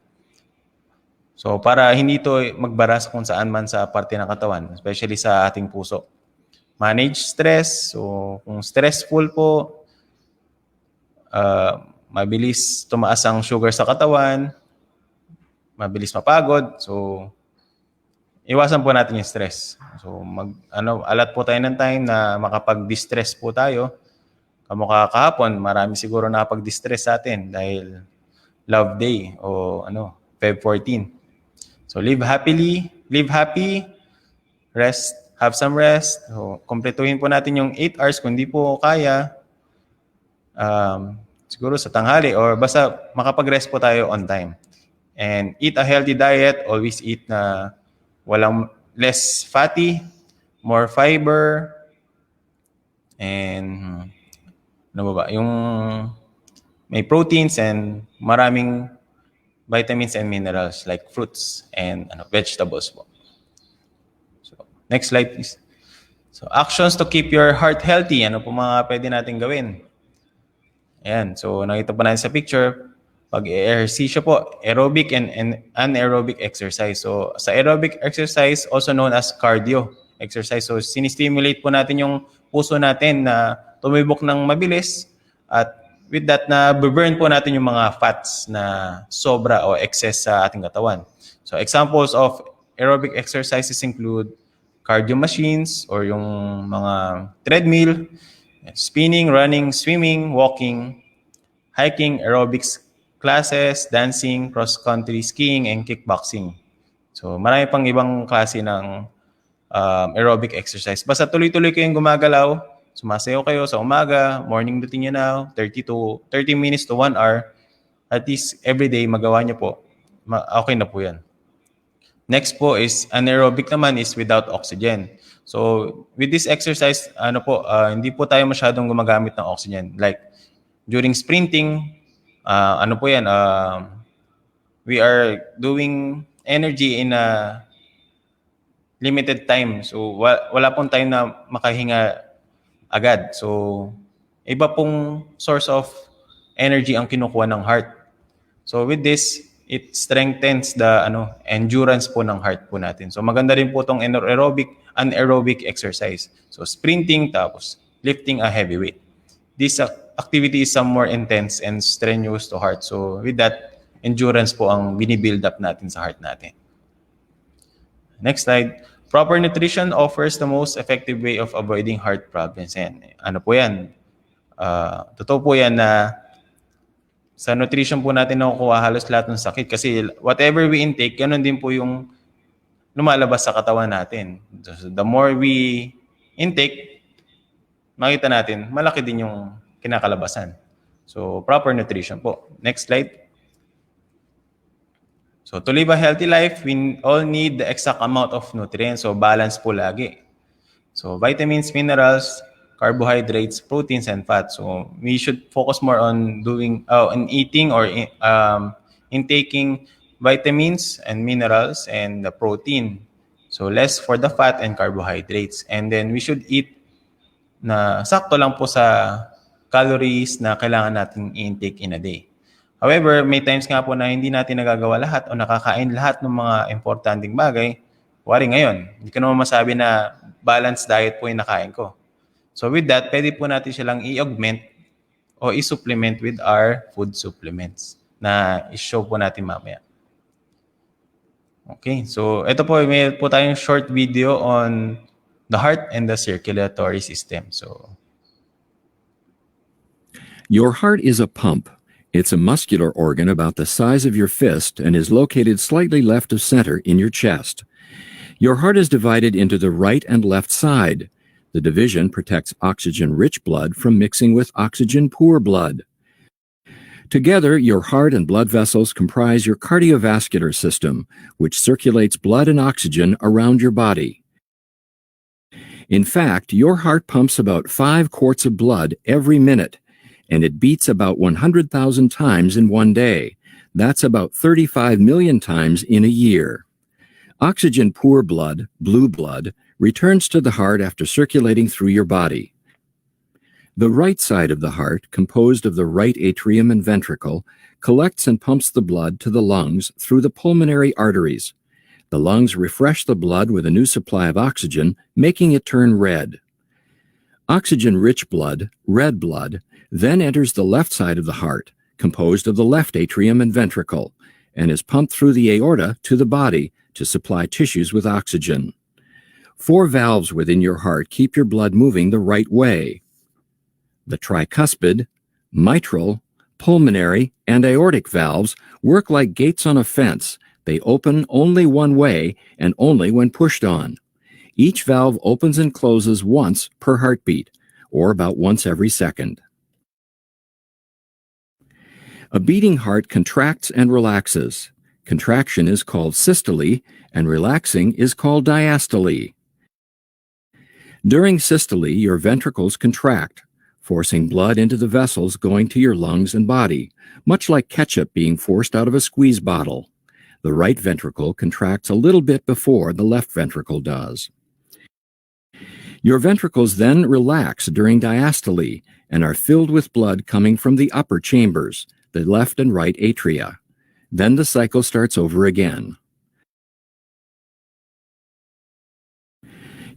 So para hindi ito magbaras kung saan man sa parte ng katawan, especially sa ating puso. Manage stress. So kung stressful po, mabilis tumaas ang sugar sa katawan, mabilis mapagod. So iwasan po natin yung stress. So alat po tayo ng time na makapag-distress po tayo. Kamukha kahapon, marami siguro nakapag-distress sa atin dahil Love Day o Feb 14. So live happy, rest, have some rest. So, kompletuhin po natin yung 8 hours kung di po kaya. Siguro sa tanghali or basta makapag-rest po tayo on time. And eat a healthy diet, always eat na less fatty, more fiber, and yung may proteins and maraming vitamins and minerals like fruits and vegetables po. So, next slide please. So, actions to keep your heart healthy. Ano po mga pwede natin gawin? Ayan. So, nakita po natin sa picture, pag-ehersisyo po, aerobic and anaerobic exercise. So, sa aerobic exercise, also known as cardio exercise. So, sinistimulate po natin yung puso natin na tumibok ng mabilis at with that na burn po natin yung mga fats na sobra o excess sa ating katawan. So examples of aerobic exercises include cardio machines or yung mga treadmill, spinning, running, swimming, walking, hiking, aerobics classes, dancing, cross-country skiing, and kickboxing. So marami pang ibang klase ng aerobic exercise. Basta tuloy-tuloy kayong gumagalaw, sumasayaw kayo sa umaga, morning routine nyo now, 30 minutes to 1 hour. At least every day magawa nyo po. Okay na po yan. Next po is anaerobic naman is without oxygen. So with this exercise, hindi po tayo masyadong gumagamit ng oxygen. Like during sprinting, we are doing energy in a limited time. So wala pong time na makahinga agad. So, iba pong source of energy ang kinukuha ng heart. So, with this, it strengthens the endurance po ng heart po natin. So, maganda rin po itong anaerobic exercise. So, sprinting tapos lifting a heavy weight. This activity is some more intense and strenuous to heart. So, with that, endurance po ang binibuild up natin sa heart natin. Next slide. Proper nutrition offers the most effective way of avoiding heart problems. And ano po yan? Totoo po yan na sa nutrition po natin nakukuha halos lahat ng sakit. Kasi whatever we intake, ganun din po yung lumalabas sa katawan natin. So, the more we intake, makita natin, malaki din yung kinakalabasan. So, proper nutrition po. Next slide. So, to live a healthy life, we all need the exact amount of nutrients. So, balance po lagi. So, vitamins, minerals, carbohydrates, proteins, and fats. So, we should focus more on eating or intaking vitamins and minerals and the protein. So less for the fat and carbohydrates. And then we should eat na sakto lang po sa calories na kailangan natin i-intake in a day. However, may times nga po na hindi natin nagagawa lahat o nakakain lahat ng mga importanteng bagay. Wari ngayon, hindi ko naman masabi na balanced diet po yung nakain ko. So with that, pwede po natin silang i-augment o i-supplement with our food supplements na i-show po natin mamaya. Okay, so ito po, may po tayong short video on the heart and the circulatory system. So, your heart is a pump. It's a muscular organ about the size of your fist and is located slightly left of center in your chest. Your heart is divided into the right and left side. The division protects oxygen-rich blood from mixing with oxygen-poor blood. Together, your heart and blood vessels comprise your cardiovascular system, which circulates blood and oxygen around your body. In fact, your heart pumps about 5 quarts of blood every minute, and it beats about 100,000 times in one day. That's about 35 million times in a year. Oxygen-poor blood, blue blood, returns to the heart after circulating through your body. The right side of the heart, composed of the right atrium and ventricle, collects and pumps the blood to the lungs through the pulmonary arteries. The lungs refresh the blood with a new supply of oxygen, making it turn red. Oxygen-rich blood, red blood, then enters the left side of the heart, composed of the left atrium and ventricle, and is pumped through the aorta to the body to supply tissues with oxygen. 4 valves within your heart keep your blood moving the right way. The tricuspid, mitral, pulmonary, and aortic valves work like gates on a fence. They open only one way and only when pushed on. Each valve opens and closes once per heartbeat, or about once every second. A beating heart contracts and relaxes. Contraction is called systole, and relaxing is called diastole. During systole, your ventricles contract, forcing blood into the vessels going to your lungs and body, much like ketchup being forced out of a squeeze bottle. The right ventricle contracts a little bit before the left ventricle does. Your ventricles then relax during diastole and are filled with blood coming from the upper chambers, the left and right atria. Then the cycle starts over again.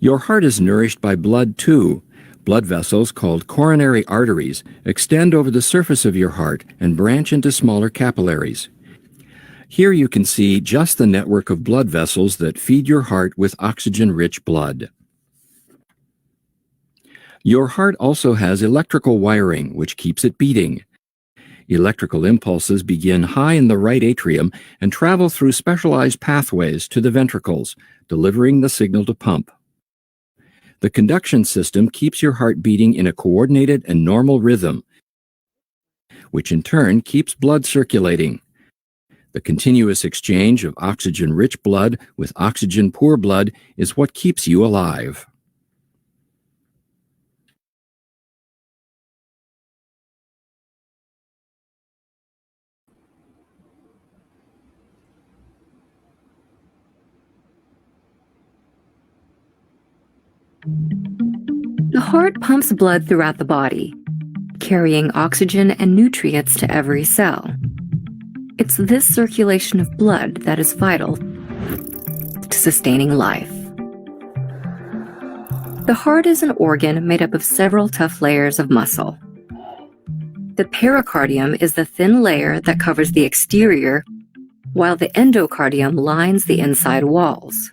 Your heart is nourished by blood too. Blood vessels called coronary arteries extend over the surface of your heart and branch into smaller capillaries. Here you can see just the network of blood vessels that feed your heart with oxygen-rich blood. Your heart also has electrical wiring, which keeps it beating. Electrical impulses begin high in the right atrium and travel through specialized pathways to the ventricles, delivering the signal to pump. The conduction system keeps your heart beating in a coordinated and normal rhythm, which in turn keeps blood circulating. The continuous exchange of oxygen-rich blood with oxygen-poor blood is what keeps you alive. The heart pumps blood throughout the body, carrying oxygen and nutrients to every cell. It's this circulation of blood that is vital to sustaining life. The heart is an organ made up of several tough layers of muscle. The pericardium is the thin layer that covers the exterior, while the endocardium lines the inside walls.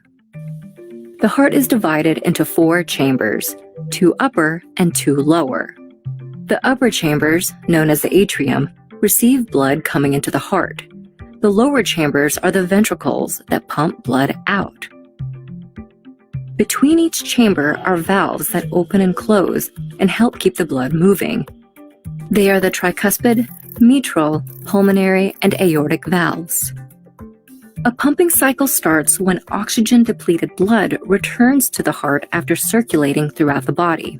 The heart is divided into 4 chambers, 2 upper and 2 lower. The upper chambers, known as the atrium, receive blood coming into the heart. The lower chambers are the ventricles that pump blood out. Between each chamber are valves that open and close and help keep the blood moving. They are the tricuspid, mitral, pulmonary, and aortic valves. A pumping cycle starts when oxygen-depleted blood returns to the heart after circulating throughout the body.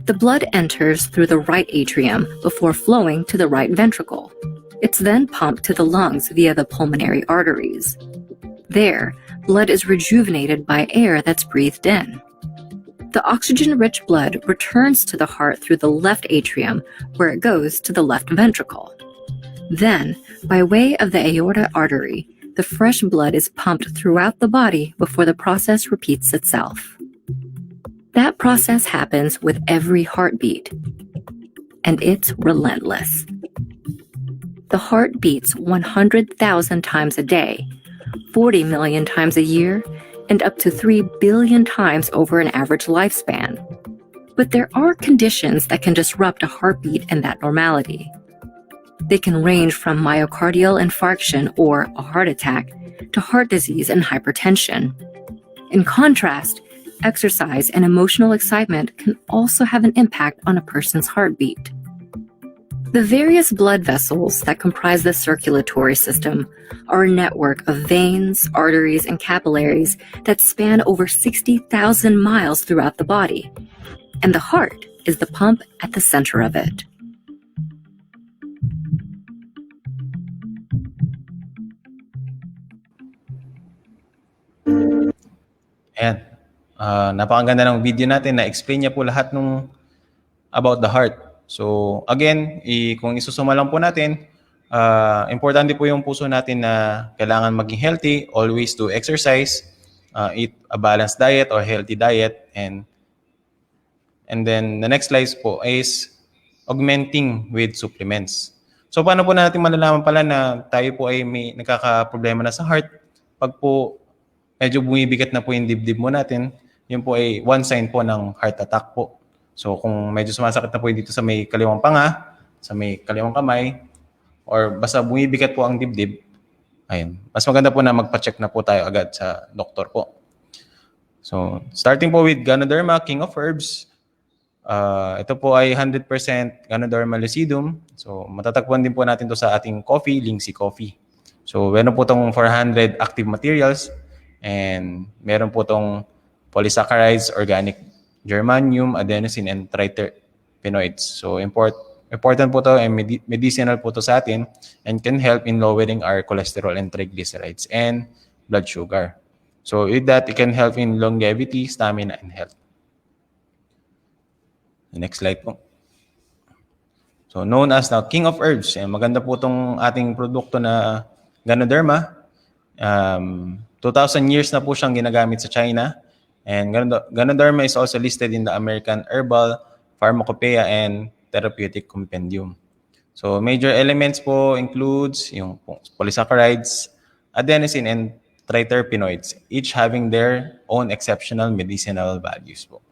The blood enters through the right atrium before flowing to the right ventricle. It's then pumped to the lungs via the pulmonary arteries. There, blood is rejuvenated by air that's breathed in. The oxygen-rich blood returns to the heart through the left atrium, where it goes to the left ventricle. Then, by way of the aorta artery, the fresh blood is pumped throughout the body before the process repeats itself. That process happens with every heartbeat, and it's relentless. The heart beats 100,000 times a day, 40 million times a year, and up to 3 billion times over an average lifespan. But there are conditions that can disrupt a heartbeat and that normality. They can range from myocardial infarction or a heart attack to heart disease and hypertension. In contrast, exercise and emotional excitement can also have an impact on a person's heartbeat. The various blood vessels that comprise the circulatory system are a network of veins, arteries, and capillaries that span over 60,000 miles throughout the body, and the heart is the pump at the center of it. Ayan. Napakaganda ng video natin na explain niya po lahat about the heart. So again, kung isusuma lang po natin, importante po yung puso natin na kailangan maging healthy, always do exercise, eat a balanced diet or healthy diet, and then the next slide po is augmenting with supplements. So paano po natin malalaman pala na tayo po ay may nagkakaproblema na sa heart? Pag po medyo bumibigat na po yung dibdib mo natin, yun po ay one sign po ng heart attack po. So kung medyo sumasakit na po dito sa may kaliwang panga, sa may kaliwang kamay, or basta bumibigat po ang dibdib, ayun, mas maganda po na magpa-check na po tayo agad sa doktor po. So starting po with Ganoderma, King of Herbs. Ito po ay 100% Ganoderma lucidum. So matatagpuan din po natin to sa ating coffee, Lingsi Coffee. So meron po tong 400 active materials and meron po tong polysaccharides, organic germanium, adenosine, and triterpenoids. So important po to and medicinal po to sa atin and can help in lowering our cholesterol and triglycerides and blood sugar. So with that, it can help in longevity, stamina, and health. The next slide po. So known as the King of Herbs. Maganda po itong ating produkto na Ganoderma. 2,000 years na po siyang ginagamit sa China. And Ganoderma is also listed in the American Herbal Pharmacopoeia and Therapeutic Compendium. So major elements po includes yung polysaccharides, adenosine, and triterpenoids, each having their own exceptional medicinal values po.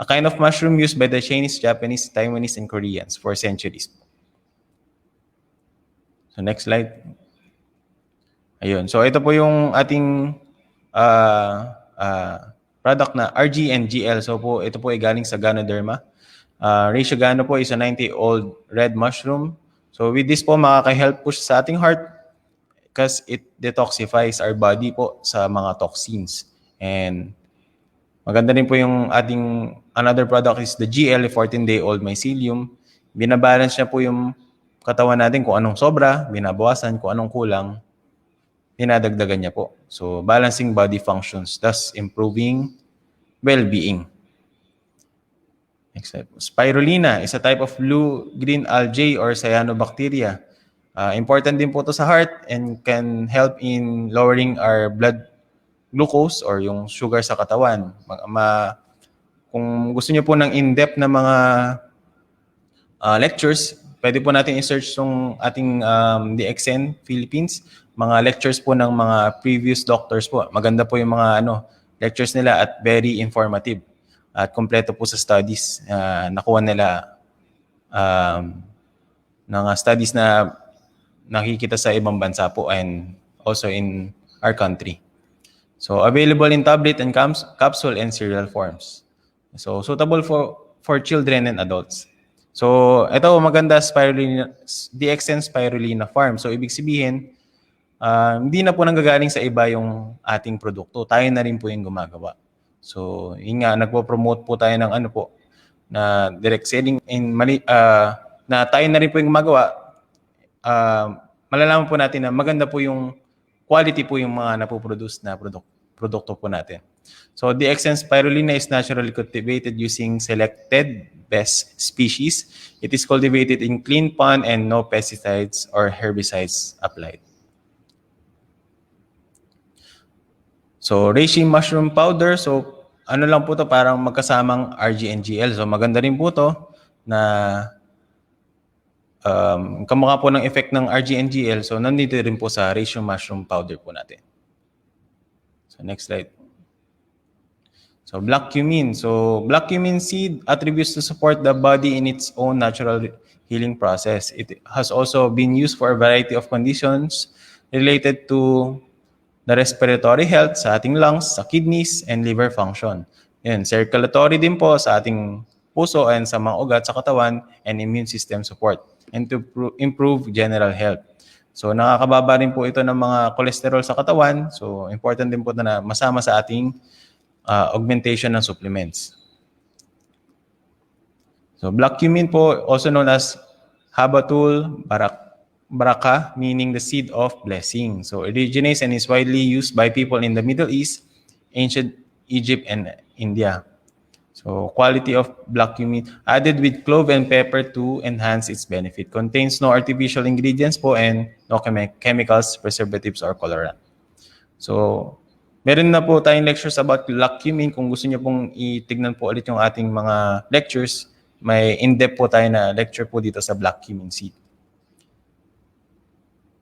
A kind of mushroom used by the Chinese, Japanese, Taiwanese, and Koreans for centuries po. So next slide. Ayun. So ito po yung ating product na RG and GL. So po, ito po ay galing sa Ganoderma. Reishi Gano po is a 90-year-old red mushroom. So with this po, makaka-help po sa ating heart because it detoxifies our body po sa mga toxins. And maganda rin po yung ating another product is the GL, 14-day-old mycelium. Binabalance niya po yung katawan natin kung anong sobra, binabawasan, kung anong kulang, dinadagdagan niya po. So, balancing body functions, thus improving well-being. Next slide. Spirulina is a type of blue-green algae or cyanobacteria. Important din po to sa heart and can help in lowering our blood glucose or yung sugar sa katawan. Kung gusto niyo po ng in-depth na mga lectures, pwede po natin i-search yung ating DXN Philippines. Mga lectures po ng mga previous doctors po. Maganda po yung mga lectures nila at very informative. At kompleto po sa studies. Nakuha nila ng studies na nakikita sa ibang bansa po and also in our country. So available in tablet and capsule and cereal forms. So suitable for children and adults. So ito maganda spirulina, DXN spirulina farm. So ibig sabihin, hindi na po nanggagaling sa iba yung ating produkto. Tayo na rin po yung gumagawa. So yun nga, nagpo-promote po tayo ng na direct selling na tayo na rin po yung gumagawa malalaman po natin na maganda po yung quality po yung mga napoproduce na produkto po natin. So DXN spirulina is naturally cultivated using selected best species. It is cultivated in clean pond and no pesticides or herbicides applied. So reishi mushroom powder, so ano lang po to, parang magkasamang RGNGL. So maganda rin po to na kamukha po ng effect ng RGNGL. So nandito rin po sa reishi mushroom powder po natin. So next slide. So black cumin. So black cumin seed attributes to support the body in its own natural healing process. It has also been used for a variety of conditions related to the respiratory health sa ating lungs, sa kidneys, and liver function. Yan, circulatory din po sa ating puso and sa mga ugat sa katawan, and immune system support, and to improve general health. So nakakababa rin po ito ng mga cholesterol sa katawan. So important din po na masama sa ating augmentation ng supplements. So black cumin po, also known as habatul baraka, meaning the seed of blessing. So originates and is widely used by people in the Middle East, ancient Egypt, and India. So quality of black cumin added with clove and pepper to enhance its benefit. Contains no artificial ingredients po and no chemicals, preservatives, or colorant. So meron na po tayong lectures about black cumin. Kung gusto niyo pong itignan po ulit yung ating mga lectures, may in-depth po tayo na lecture po dito sa black cumin seed.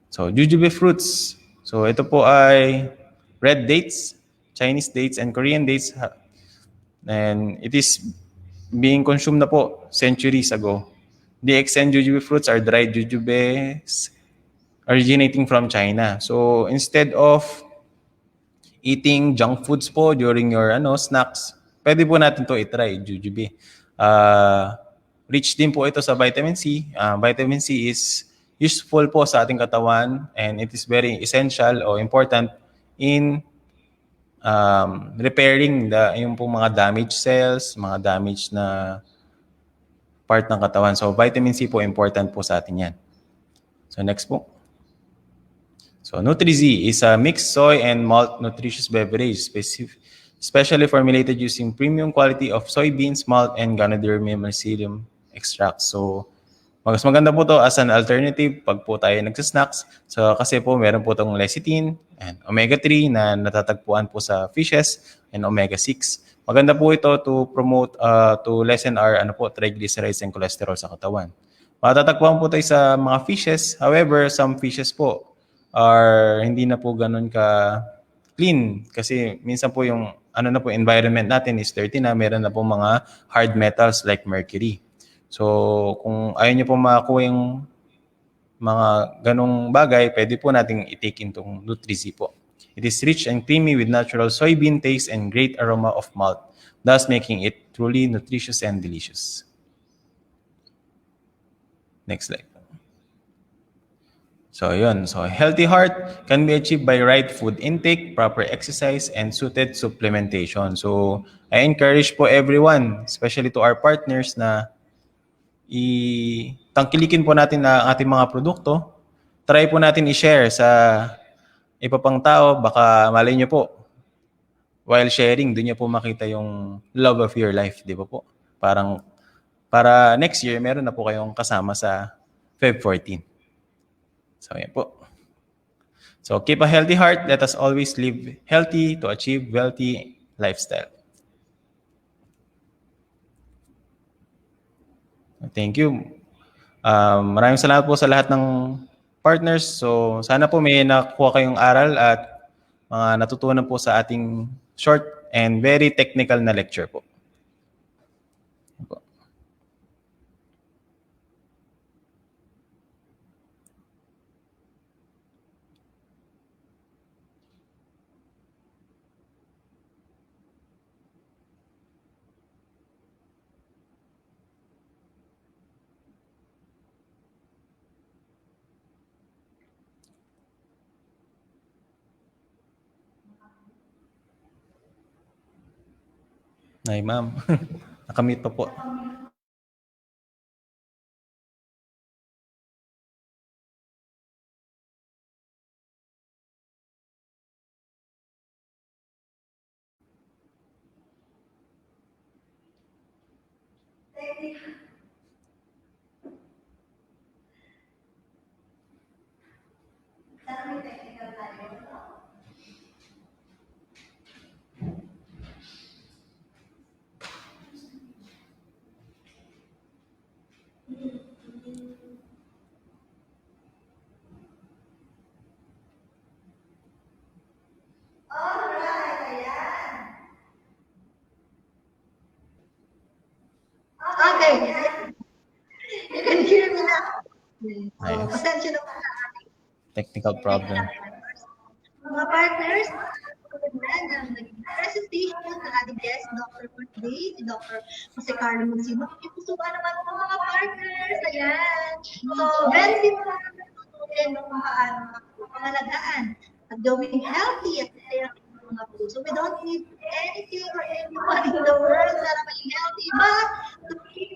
So jujube fruits. So ito po ay red dates, Chinese dates, and Korean dates. And it is being consumed na po centuries ago. DXN jujube fruits are dried jujubes originating from China. So instead of eating junk foods po during your snacks, pwede po natin to i-try, jujube. Rich din po ito sa vitamin C. Vitamin C is useful po sa ating katawan, and it is very essential or important in repairing yung po mga damaged cells, mga damaged na part ng katawan. So vitamin C po important po sa atin yan. So next po. So Nutri-Z is a mixed soy and malt nutritious beverage specially formulated using premium quality of soybeans, malt, and Ganoderma mycelium extracts. So mas maganda po to as an alternative pag po tayo nagsasnacks. So kasi po meron po tong lecithin and omega-3 na natatagpuan po sa fishes, and omega-6. Maganda po ito to promote, to lessen our triglycerides and cholesterol sa katawan. Matatagpuan po tayo sa mga fishes. However, some fishes po are hindi na po ganun ka clean kasi minsan po yung environment natin is dirty na, meron na po mga hard metals like mercury. So kung ayaw niyo po makakuha yung mga ganong bagay, pwede po nating i-take itong Nutri-Z po. It is rich and creamy with natural soybean taste and great aroma of malt, thus making it truly nutritious and delicious. Next slide. So yun, so healthy heart can be achieved by right food intake, proper exercise, and suited supplementation. So I encourage po everyone, especially to our partners, na tangkilikin po natin na ating mga produkto. Try po natin i-share sa iba pang tao, baka malay nyo po, while sharing, doon nyo po makita yung love of your life, di ba po? Parang, para next year, meron na po kayong kasama sa Feb 14. So, yan po. So, keep a healthy heart. Let us always live healthy to achieve wealthy lifestyle. Thank you. Maraming salamat po sa lahat ng partners. So, sana po may nakuha kayong aral at mga natutunan po sa ating short and very technical na lecture po. Ay, ma'am. Nakamute pa po. Okay. You can hear me now. Ayos. Pasensya na po sa ating Technical problem. mga partners. Presentation ng ating guest doctor for today, si Dr. Jose Carlo Magsino. Ipusuan naman po mga partners. Ayan. So, very simple na natutunin kung paano pangalagaan at gawing healthy at healthy mga food. So, we don't need anything or anyone in the world para maging healthy, but to keep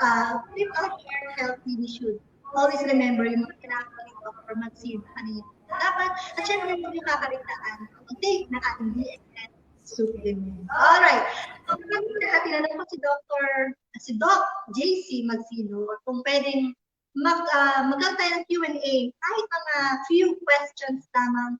our heart healthy, we should always remember yung mga kinakalit ni Dr. Magsino kanina. Dapat, at syempre yung kakalitaan, take na ating DXN supplement. Alright. So, tinanong ko si Doc JC Magsino kung pwedeng magkaroon tayo ng Q&A kahit mga few questions lamang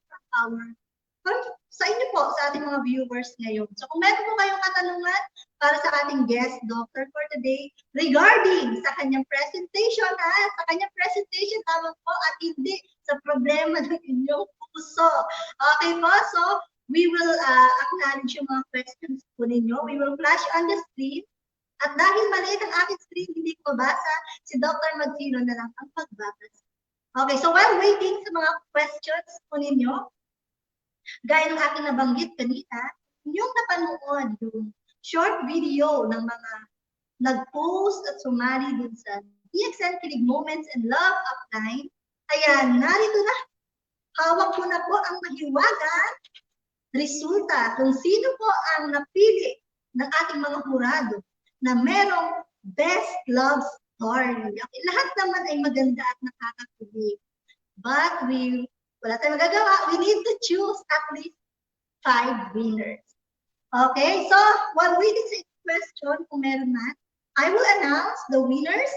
sa inyo po, sa ating mga viewers ngayon. So kung meron po kayong katanungan para sa ating guest doctor for today regarding sa kanyang presentation, sa kanyang presentation lamang po at hindi sa problema ng inyong puso. Okay po, so we will acknowledge yung mga questions po ninyo. We will flash on the screen. At dahil maliit ang aking screen, hindi ko mabasa, si Dr. Magsino na lang ang pagbabasa. Okay, so while waiting sa mga questions po ninyo, gaya ng aking nabanggit kanina, yung napanood yung short video ng mga nag-post at sumali dun sa DXN Kilig Moments and Love Upline, ayan, narito na. Hawak ko na po ang mahiwagang resulta kung sino po ang napili ng ating mga hurado na merong best love story. Okay, lahat naman ay maganda at nakakakilig. But wala tayong magagawa. We need to choose at least 5 winners. Okay, so while waiting sa question, kung meron na, I will announce the winners.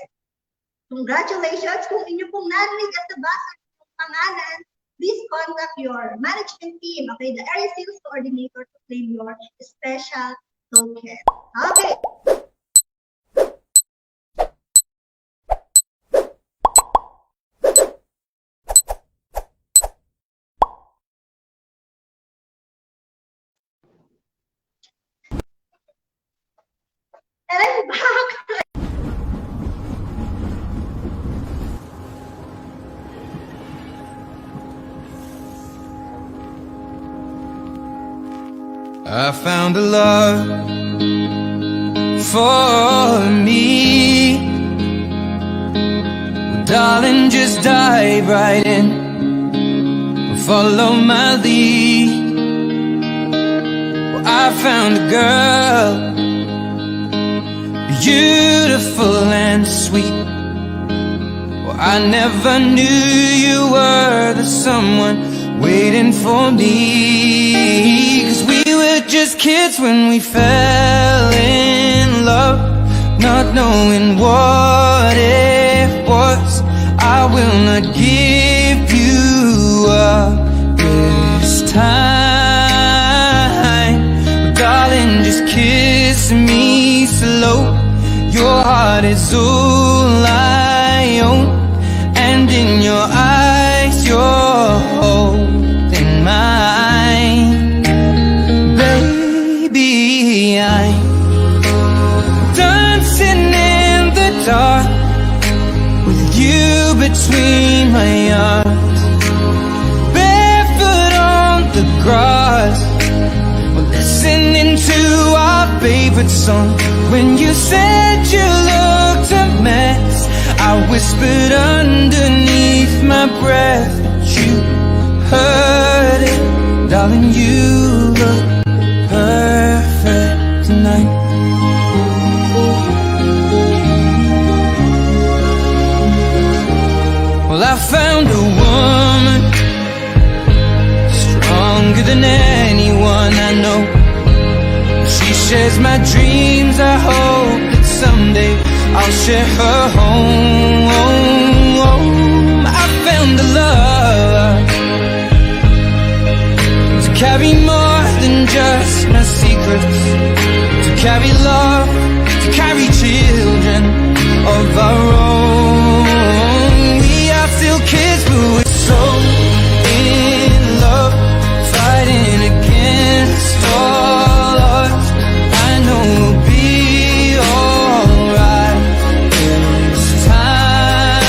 Congratulations. Kung inyo pong narinig at nabasa ng pangalan, please contact your management team, okay, the area sales coordinator to claim your special token. Okay. And I'm back. I found a love for me. Well, darling, just dive right in and follow my lead. Well, I found a girl, beautiful and sweet. Well, I never knew you were the someone waiting for me. 'Cause we were just kids when we fell in love, not knowing what it was. I will not give you up this time. Darling, just kiss me slow. Your heart is all I own, and in your eyes you're holding mine. Baby, I'm dancing in the dark with you between my arms, barefoot on the grass, listening to our favorite song. When you said you looked a mess, I whispered underneath my breath, but you heard it. Darling, you look perfect tonight. Well, I found a woman stronger than anyone I know. She shares my dreams. I hope that someday I'll share her home. I found a love to carry more than just my secrets, to carry love, to carry children of our own. We are still kids, but we're so in love, fighting against all odds. I know we'll be alright this time.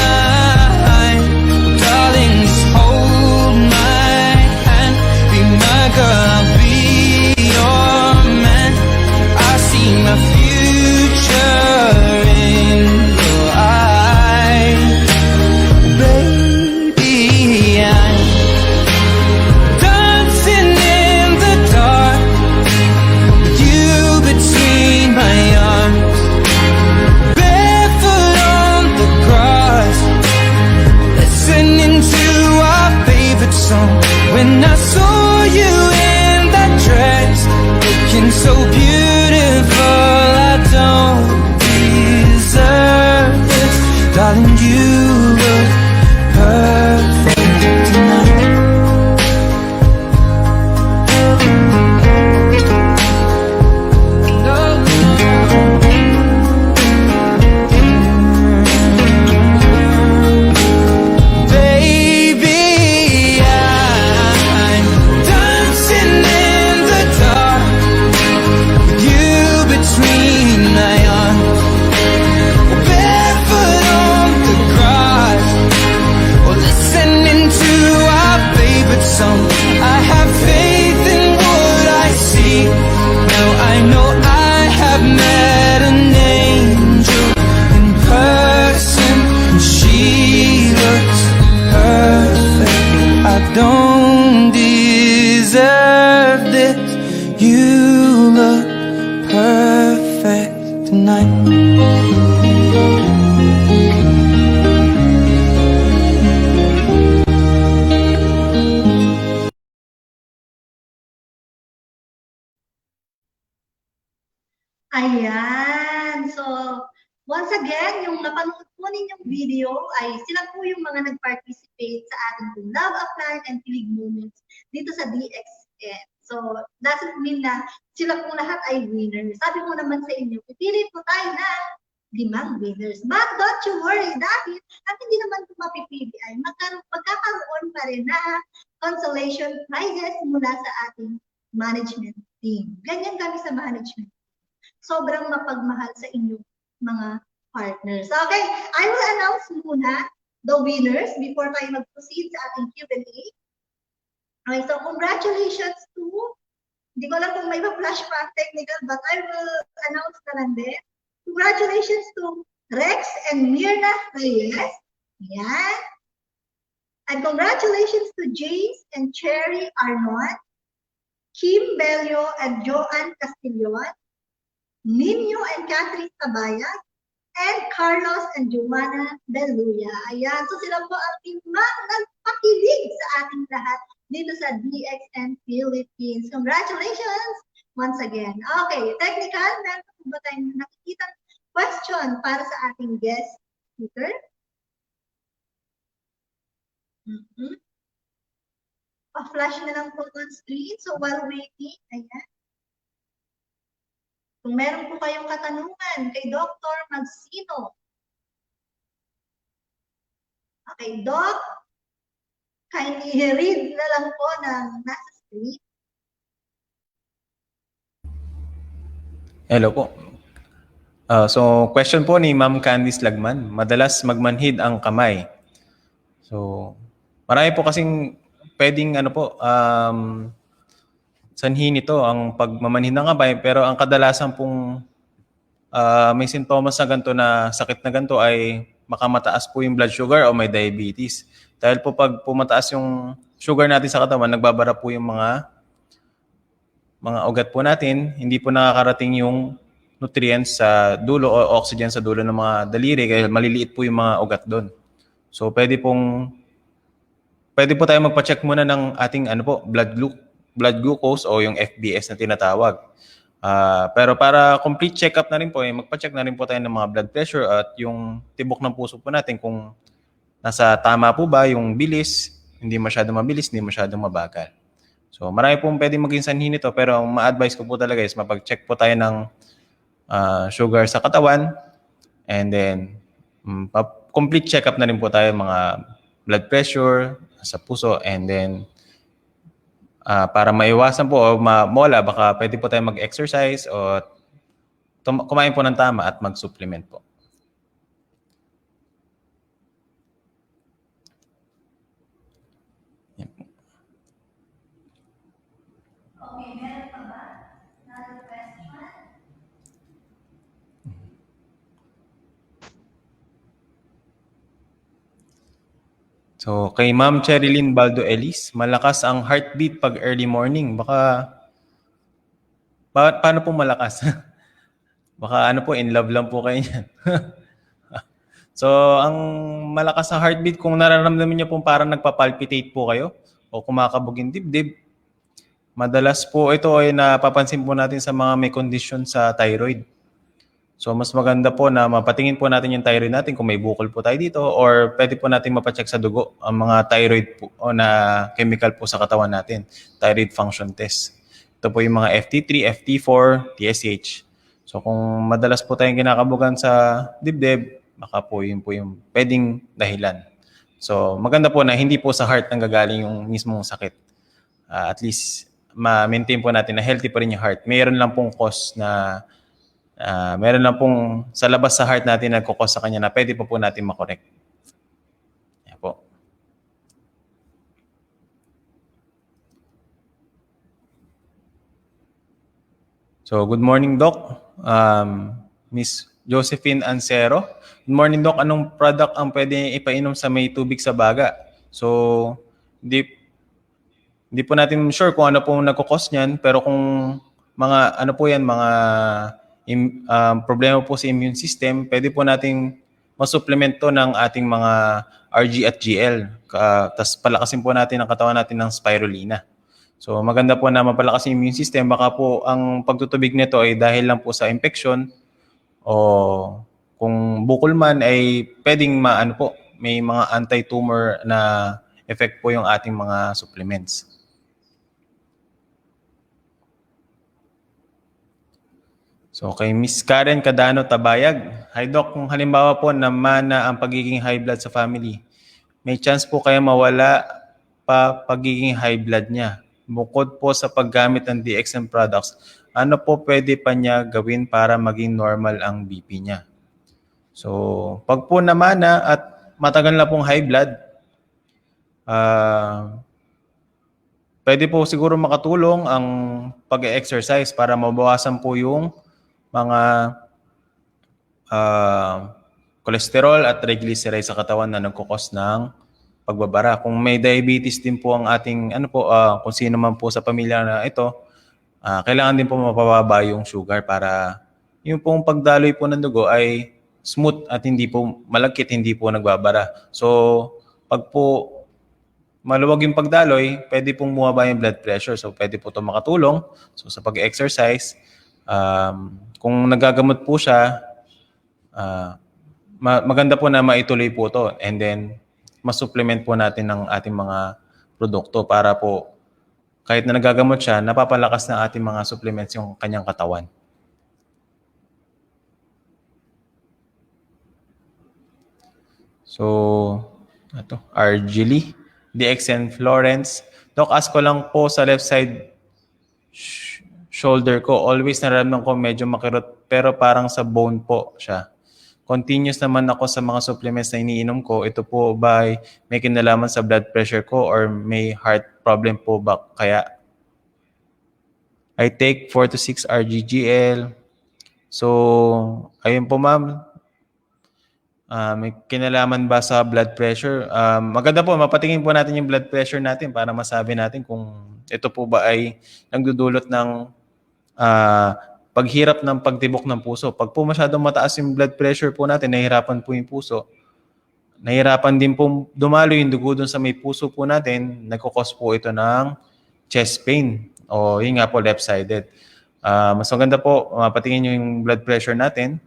Darling, just hold my hand, be my girl, I'll be your man. I see my future in your eyes, baby. I'm dancing in the dark with you between my arms, barefoot on the grass, listening to our favorite song. When I saw you in that dress, looking so beautiful, I don't deserve this. Darling, you look perfect tonight. Baby, I'm dancing in the dark with you between my arms, barefoot on the grass, or listening to our favorite song. I have faith in what I see. Now I know I have met an angel in person, and she looks perfect. I don't deserve this. You look perfect tonight. Ayan. So, once again, yung napanood po ninyong video ay sila po yung mga nag-participate sa ating pong Love Applied and Kilig Moments dito sa DXN. So, doesn't mean na sila po lahat ay winners. Sabi ko naman sa inyo, pipili po tayo na 5 winners. But don't you worry, dahil at hindi naman po mapipili ay magkakaroon pa rin na consolation prizes mula sa ating management team. Ganyan kami sa management. Sobrang mapagmahal sa inyong mga partners. Okay, I will announce muna the winners before tayo mag-proceed sa ating Q&A. Okay, so congratulations to, hindi ko alam kung may pa-flash pa technical, but I will announce na lang din. Congratulations to Rex and Mirna Reyes. Yan. And congratulations to Jace and Cherry Arnold, Kim Bello and Joanne Castillon, Ninyo and Catherine Tabayas, and Carlos and Joanna Deluya. Ayan, so sila po ang timang nagpakilig sa ating lahat dito sa DXN Philippines. Congratulations once again. Okay, technical, meron po ba tayong nakikitang question para sa ating guest speaker? Pa-flash na lang po on screen. So while waiting, ayan. Kung meron po kayong katanungan kay Dr. Magsino. Okay, Doc, kindly read na lang po ng nasa screen. Hello po. So, question po ni Ma'am Candice Lagman. Madalas magmanhid ang kamay. So, marami po kasing pwedeng sanhi nito ang pagmamanhid ng kamay, pero ang kadalasan pong may sintomas na ganito, na sakit na ganito, ay makamataas po yung blood sugar o may diabetes. Dahil po pag pumataas yung sugar natin sa katawan, nagbabara po yung mga ugat po natin, hindi po nakakarating yung nutrients sa dulo o oxygen sa dulo ng mga daliri, kaya maliliit po yung mga ugat doon. So pwede po tayo magpa-check muna ng ating blood glucose o yung FBS na tinatawag. Pero para complete check-up na rin po, magpa-check na rin po tayo ng mga blood pressure at yung tibok ng puso po natin kung nasa tama po ba yung bilis, hindi masyadong mabilis, hindi masyadong mabagal. So marami pong pwedeng maging sanhi nito, pero ang ma-advise ko po talaga is mapag-check po tayo ng sugar sa katawan, and then complete check-up na rin po tayo mga blood pressure sa puso, and then para maiwasan po o mawala, baka pwede po tayo mag-exercise o kumain po ng tama at mag-supplement po. Yan po. Okay, meron pa ba? Another question? So, kay Ma'am Cherilyn Baldo Ellis, malakas ang heartbeat pag early morning. Baka, paano po malakas? Baka ano po, in love lang po kayo niyan. So, ang malakas na heartbeat, kung nararamdaman niyo po parang nagpapalpitate po kayo o kumakabog yung dibdib, madalas po ito ay napapansin po natin sa mga may condition sa thyroid. So, mas maganda po na mapatingin po natin yung thyroid natin kung may bukol po tayo dito, or pwede po natin mapacheck sa dugo ang mga thyroid po o na chemical po sa katawan natin, thyroid function test. Ito po yung mga FT3, FT4, TSH. So, kung madalas po tayong kinakabugan sa dibdib, baka po yun po yung pwedeng dahilan. So, maganda po na hindi po sa heart nanggagaling yung mismong sakit. At least, ma-maintain po natin na healthy pa rin yung heart. Mayroon lang pong cause na meron lang pong sa labas sa heart natin nagkukos sa kanya na pwede pa po natin makorek. Yan po. So, good morning, Doc. Miss Josephine Ancero. Good morning, Doc. Anong product ang pwede ipainom sa may tubig sa baga? So, hindi po natin sure kung ano po nagkukos niyan, pero kung mga ano po yan, mga problema po sa immune system, pwede po nating masupplemento ng ating mga RG at GL. Tapos palakasin po natin ang katawan natin ng spirulina. So maganda po na mapalakas yung immune system. Baka po ang pagtutubig nito ay dahil lang po sa infection, o kung bukol man ay pwedeng may mga anti-tumor na effect po yung ating mga supplements. So kay Miss Karen Cadano Tabayag, hi Doc, kung halimbawa po naman na ang pagiging high blood sa family, may chance po kaya mawala pa pagiging high blood niya. Bukod po sa paggamit ng DXN products, ano po pwede pa niya gawin para maging normal ang BP niya? So pag po naman na at matagal na pong high blood, pwede po siguro makatulong ang pag-exercise para mabawasan po yung mga cholesterol at triglycerides sa katawan na nagkukos ng pagbabara. Kung may diabetes din po ang ating kung sino man po sa pamilya na ito, kailangan din po mapababa yung sugar para yung pong pagdaloy po ng dugo ay smooth at hindi po malagkit, hindi po nagbabara. So pag po maluwag yung pagdaloy, pwede pong bumaba yung blood pressure. So pwede po ito makatulong. So sa pag-exercise, kung nagagamot po siya, maganda po na maituloy po ito, and then mas-supplement po natin ng ating mga produkto para po kahit na nagagamot siya, napapalakas na ating mga supplements yung kanyang katawan. So, ito, Argily, DXN Florence. Doc, ask ko lang po sa left side shoulder ko, always nararamdaman ko medyo makirot, pero parang sa bone po siya. Continuous naman ako sa mga supplements na iniinom ko. Ito po ba may kinalaman sa blood pressure ko or may heart problem po ba? Kaya I take 4 to 6 RGGL. So, ayun po ma'am. May kinalaman ba sa blood pressure? Maganda po, mapatingin po natin yung blood pressure natin para masabi natin kung ito po ba ay nagdudulot ng paghirap ng pagtibok ng puso. Pag po masyadong mataas yung blood pressure po natin, nahihirapan po yung puso. Nahihirapan din po dumalo yung dugo dun sa may puso po natin, nagkukos po ito ng chest pain. O yun nga po, left-sided. Mas maganda po, patingin nyo yung blood pressure natin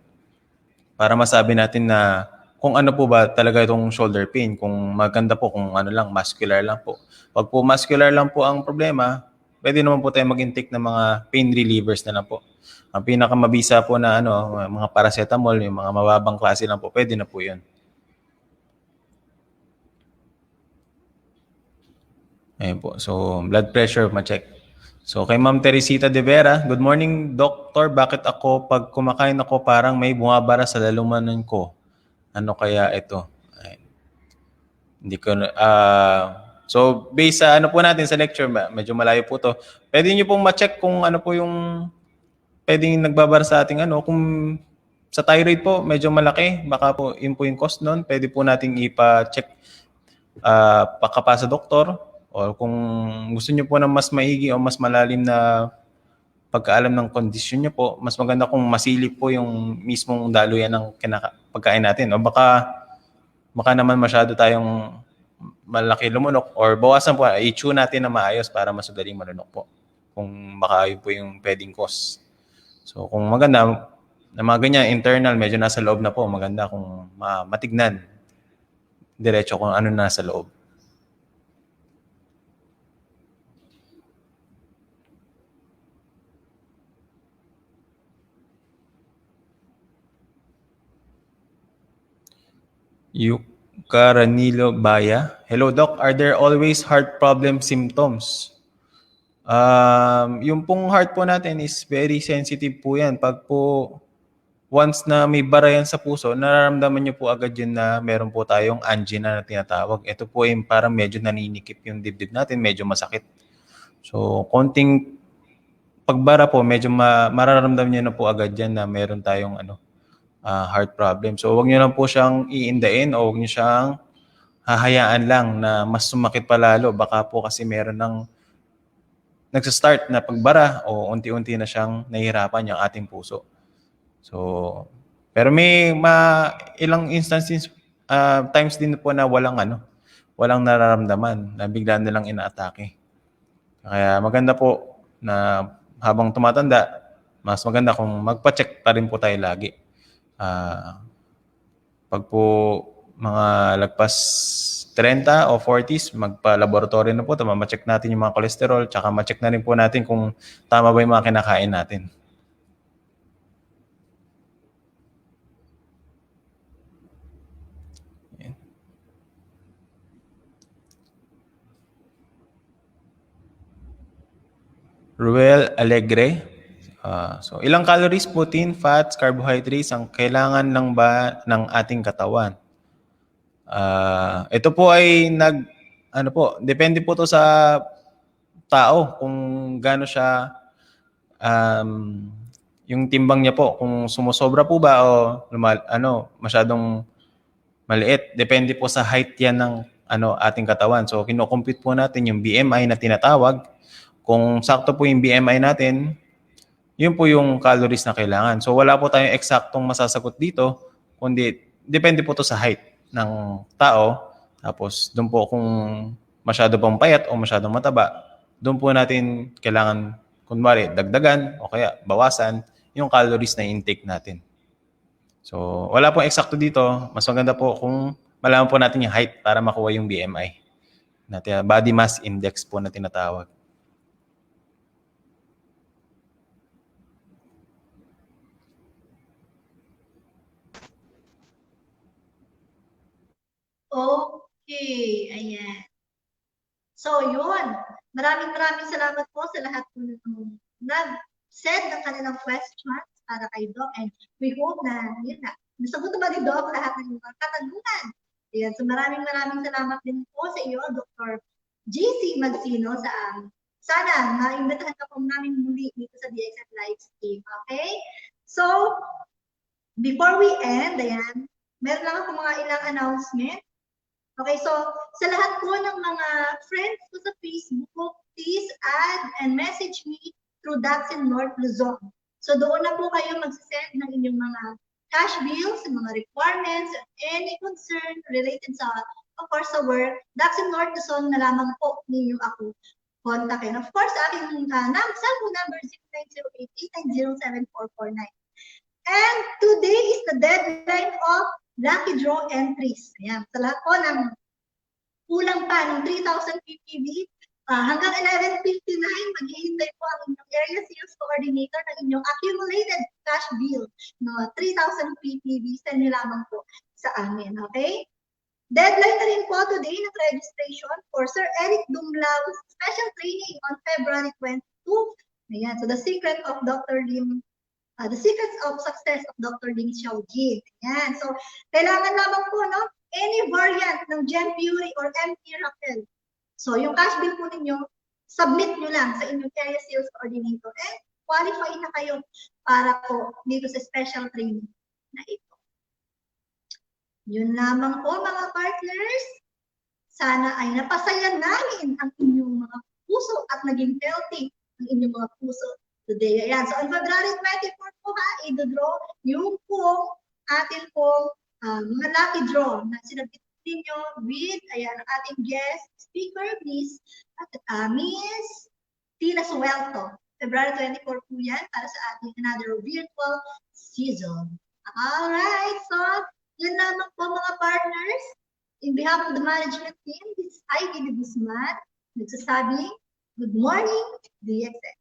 para masabi natin na kung ano po ba talaga itong shoulder pain. Kung maganda po, kung ano lang, muscular lang po. Pag po muscular lang po ang problema, pwede naman po tayo mag-intake ng mga pain relievers na lang po. Ang pinakamabisa po na mga paracetamol, yung mga mababang klase lang po, pwede na po yun. Ayun po. So, blood pressure, ma-check. So, kay Ma'am Teresita De Vera, good morning, Doctor. Bakit ako, pag kumakain ako, parang may bumabara sa lalamunan ko? Ano kaya ito? Ay, hindi ko na... so, based sa ano po natin sa lecture, medyo malayo po to. Pwede nyo pong ma-check kung ano po yung pwedeng nagbabara sa ating kung sa thyroid po, medyo malaki, baka po yun po yung cause nun. Pwede po nating ipa-check pakapa sa doktor, o kung gusto niyo po ng mas maigi o mas malalim na pagkaalam ng kondisyon niyo po, mas maganda kung masilip po yung mismong daluyan ng pagkain natin. O baka naman masyado tayong malaki lumunok, or bawasan po, i-chew natin na maayos para mas madaling malunok po. Kung baka yun po yung pwedeng cause. So kung maganda, na mga ganyan, internal, medyo nasa loob na po, maganda kung matignan diretso kung ano nasa loob. Yukaranilo Baya. Hello, Doc. Are there always heart problem symptoms? Yung pong heart po natin is very sensitive po yan. Pag po once na may bara yan sa puso, nararamdaman nyo po agad yun na meron po tayong angina na tinatawag. Ito po yung parang medyo naninikip yung dibdib natin, medyo masakit. So, konting pagbara po, medyo mararamdaman nyo na po agad yan na meron tayong heart problem. So, huwag nyo lang po siyang iindain o huwag nyo siyang hahayaan lang na mas sumakit pa lalo. Baka po kasi meron ng nagsa-start na pagbara o unti-unti na siyang nahihirapan yung ating puso. So, pero may ilang instances, times din po na walang nararamdaman, na bigla nilang inaatake. Kaya maganda po na habang tumatanda, mas maganda kung magpa-check pa rin po tayo lagi. Pag po mga lagpas 30 o 40s, magpa-laboratory na po, ma-check natin yung mga cholesterol, tsaka ma-check na rin po natin kung tama ba yung mga kinakain natin. Ruel Alegre. So, ilang calories, protein, fats, carbohydrates ang kailangan lang ba ng ating katawan? Ito po ay depende po to sa tao kung gaano siya yung timbang niya po, kung sumusobra po ba o masyadong maliit. Depende po sa height yan ng ating katawan. So, kino-compute po natin yung BMI na tinatawag. Kung sakto po yung BMI natin, yun po yung calories na kailangan. So, wala po tayong eksaktong masasagot dito, kundi depende po to sa height ng tao. Tapos, doon po kung masyado pang payat o masyadong mataba, doon po natin kailangan, kunwari, dagdagan o kaya bawasan yung calories na intake natin. So, wala pong eksakto dito. Mas maganda po kung malaman po natin yung height para makuha yung BMI. Body Mass Index po na tinatawag. Okay, ayan. So, yun. Maraming salamat po sa lahat po ng nag-send ng kanilang questions para kay Doc. And we hope na, yun na, nasagot naman ni Doc lahat ng mga katanungan. Ayan, so maraming salamat din po sa iyo, Dr. GC Magsino, sana maimbitahan ka po namin muli dito sa DXN Livestream. Okay? So, before we end, ayan, meron lang ako mga ilang announcement. Okay, so sa lahat po ng mga friends ko sa Facebook, please add and message me through DXN North Luzon. So doon na po kayo mag-send ng inyong mga cash bills, mga requirements, any concern related sa, of course, sa work. DXN North Luzon na lamang po ninyo ako. kontakin. Of course, aking cellphone number 0908-890-7449. And today is the deadline of lucky draw entries. Ayan, sa lahat po ng kulang pa ng 3,000 PPV, hanggang 11:59, maghihintay po ang inyong area sales coordinator ng inyong accumulated cash bill, no, 3,000 PPV, send nyo lamang po sa amin, okay? Deadline na rin po today ng registration for Sir Eric Dumlao's special training on February 22. Ayan, so the secrets of success of Dr. Ding Xiaojin. Ayan, so kailangan lamang po, no, any variant ng Gem Fury or M Miracle. So yung cash bill po ninyo, submit nyo lang sa inyong area sales coordinator and qualify na kayo para po dito sa special training na ito. Yun lamang po mga partners. Sana ay napasaya namin ang inyong mga puso at naging healthy ang inyong mga puso today. Ayan. So on February 24 po i-draw yung pong atin pong mga lucky draw na sinabit ninyo with ayan, ang ating guest speaker, Miss Tina Suelto. February 24 po yan para sa ating another virtual season. Alright, so yun lamang po mga partners. In behalf of the management team, this is Guzman, nagsasabing, good morning, DXN.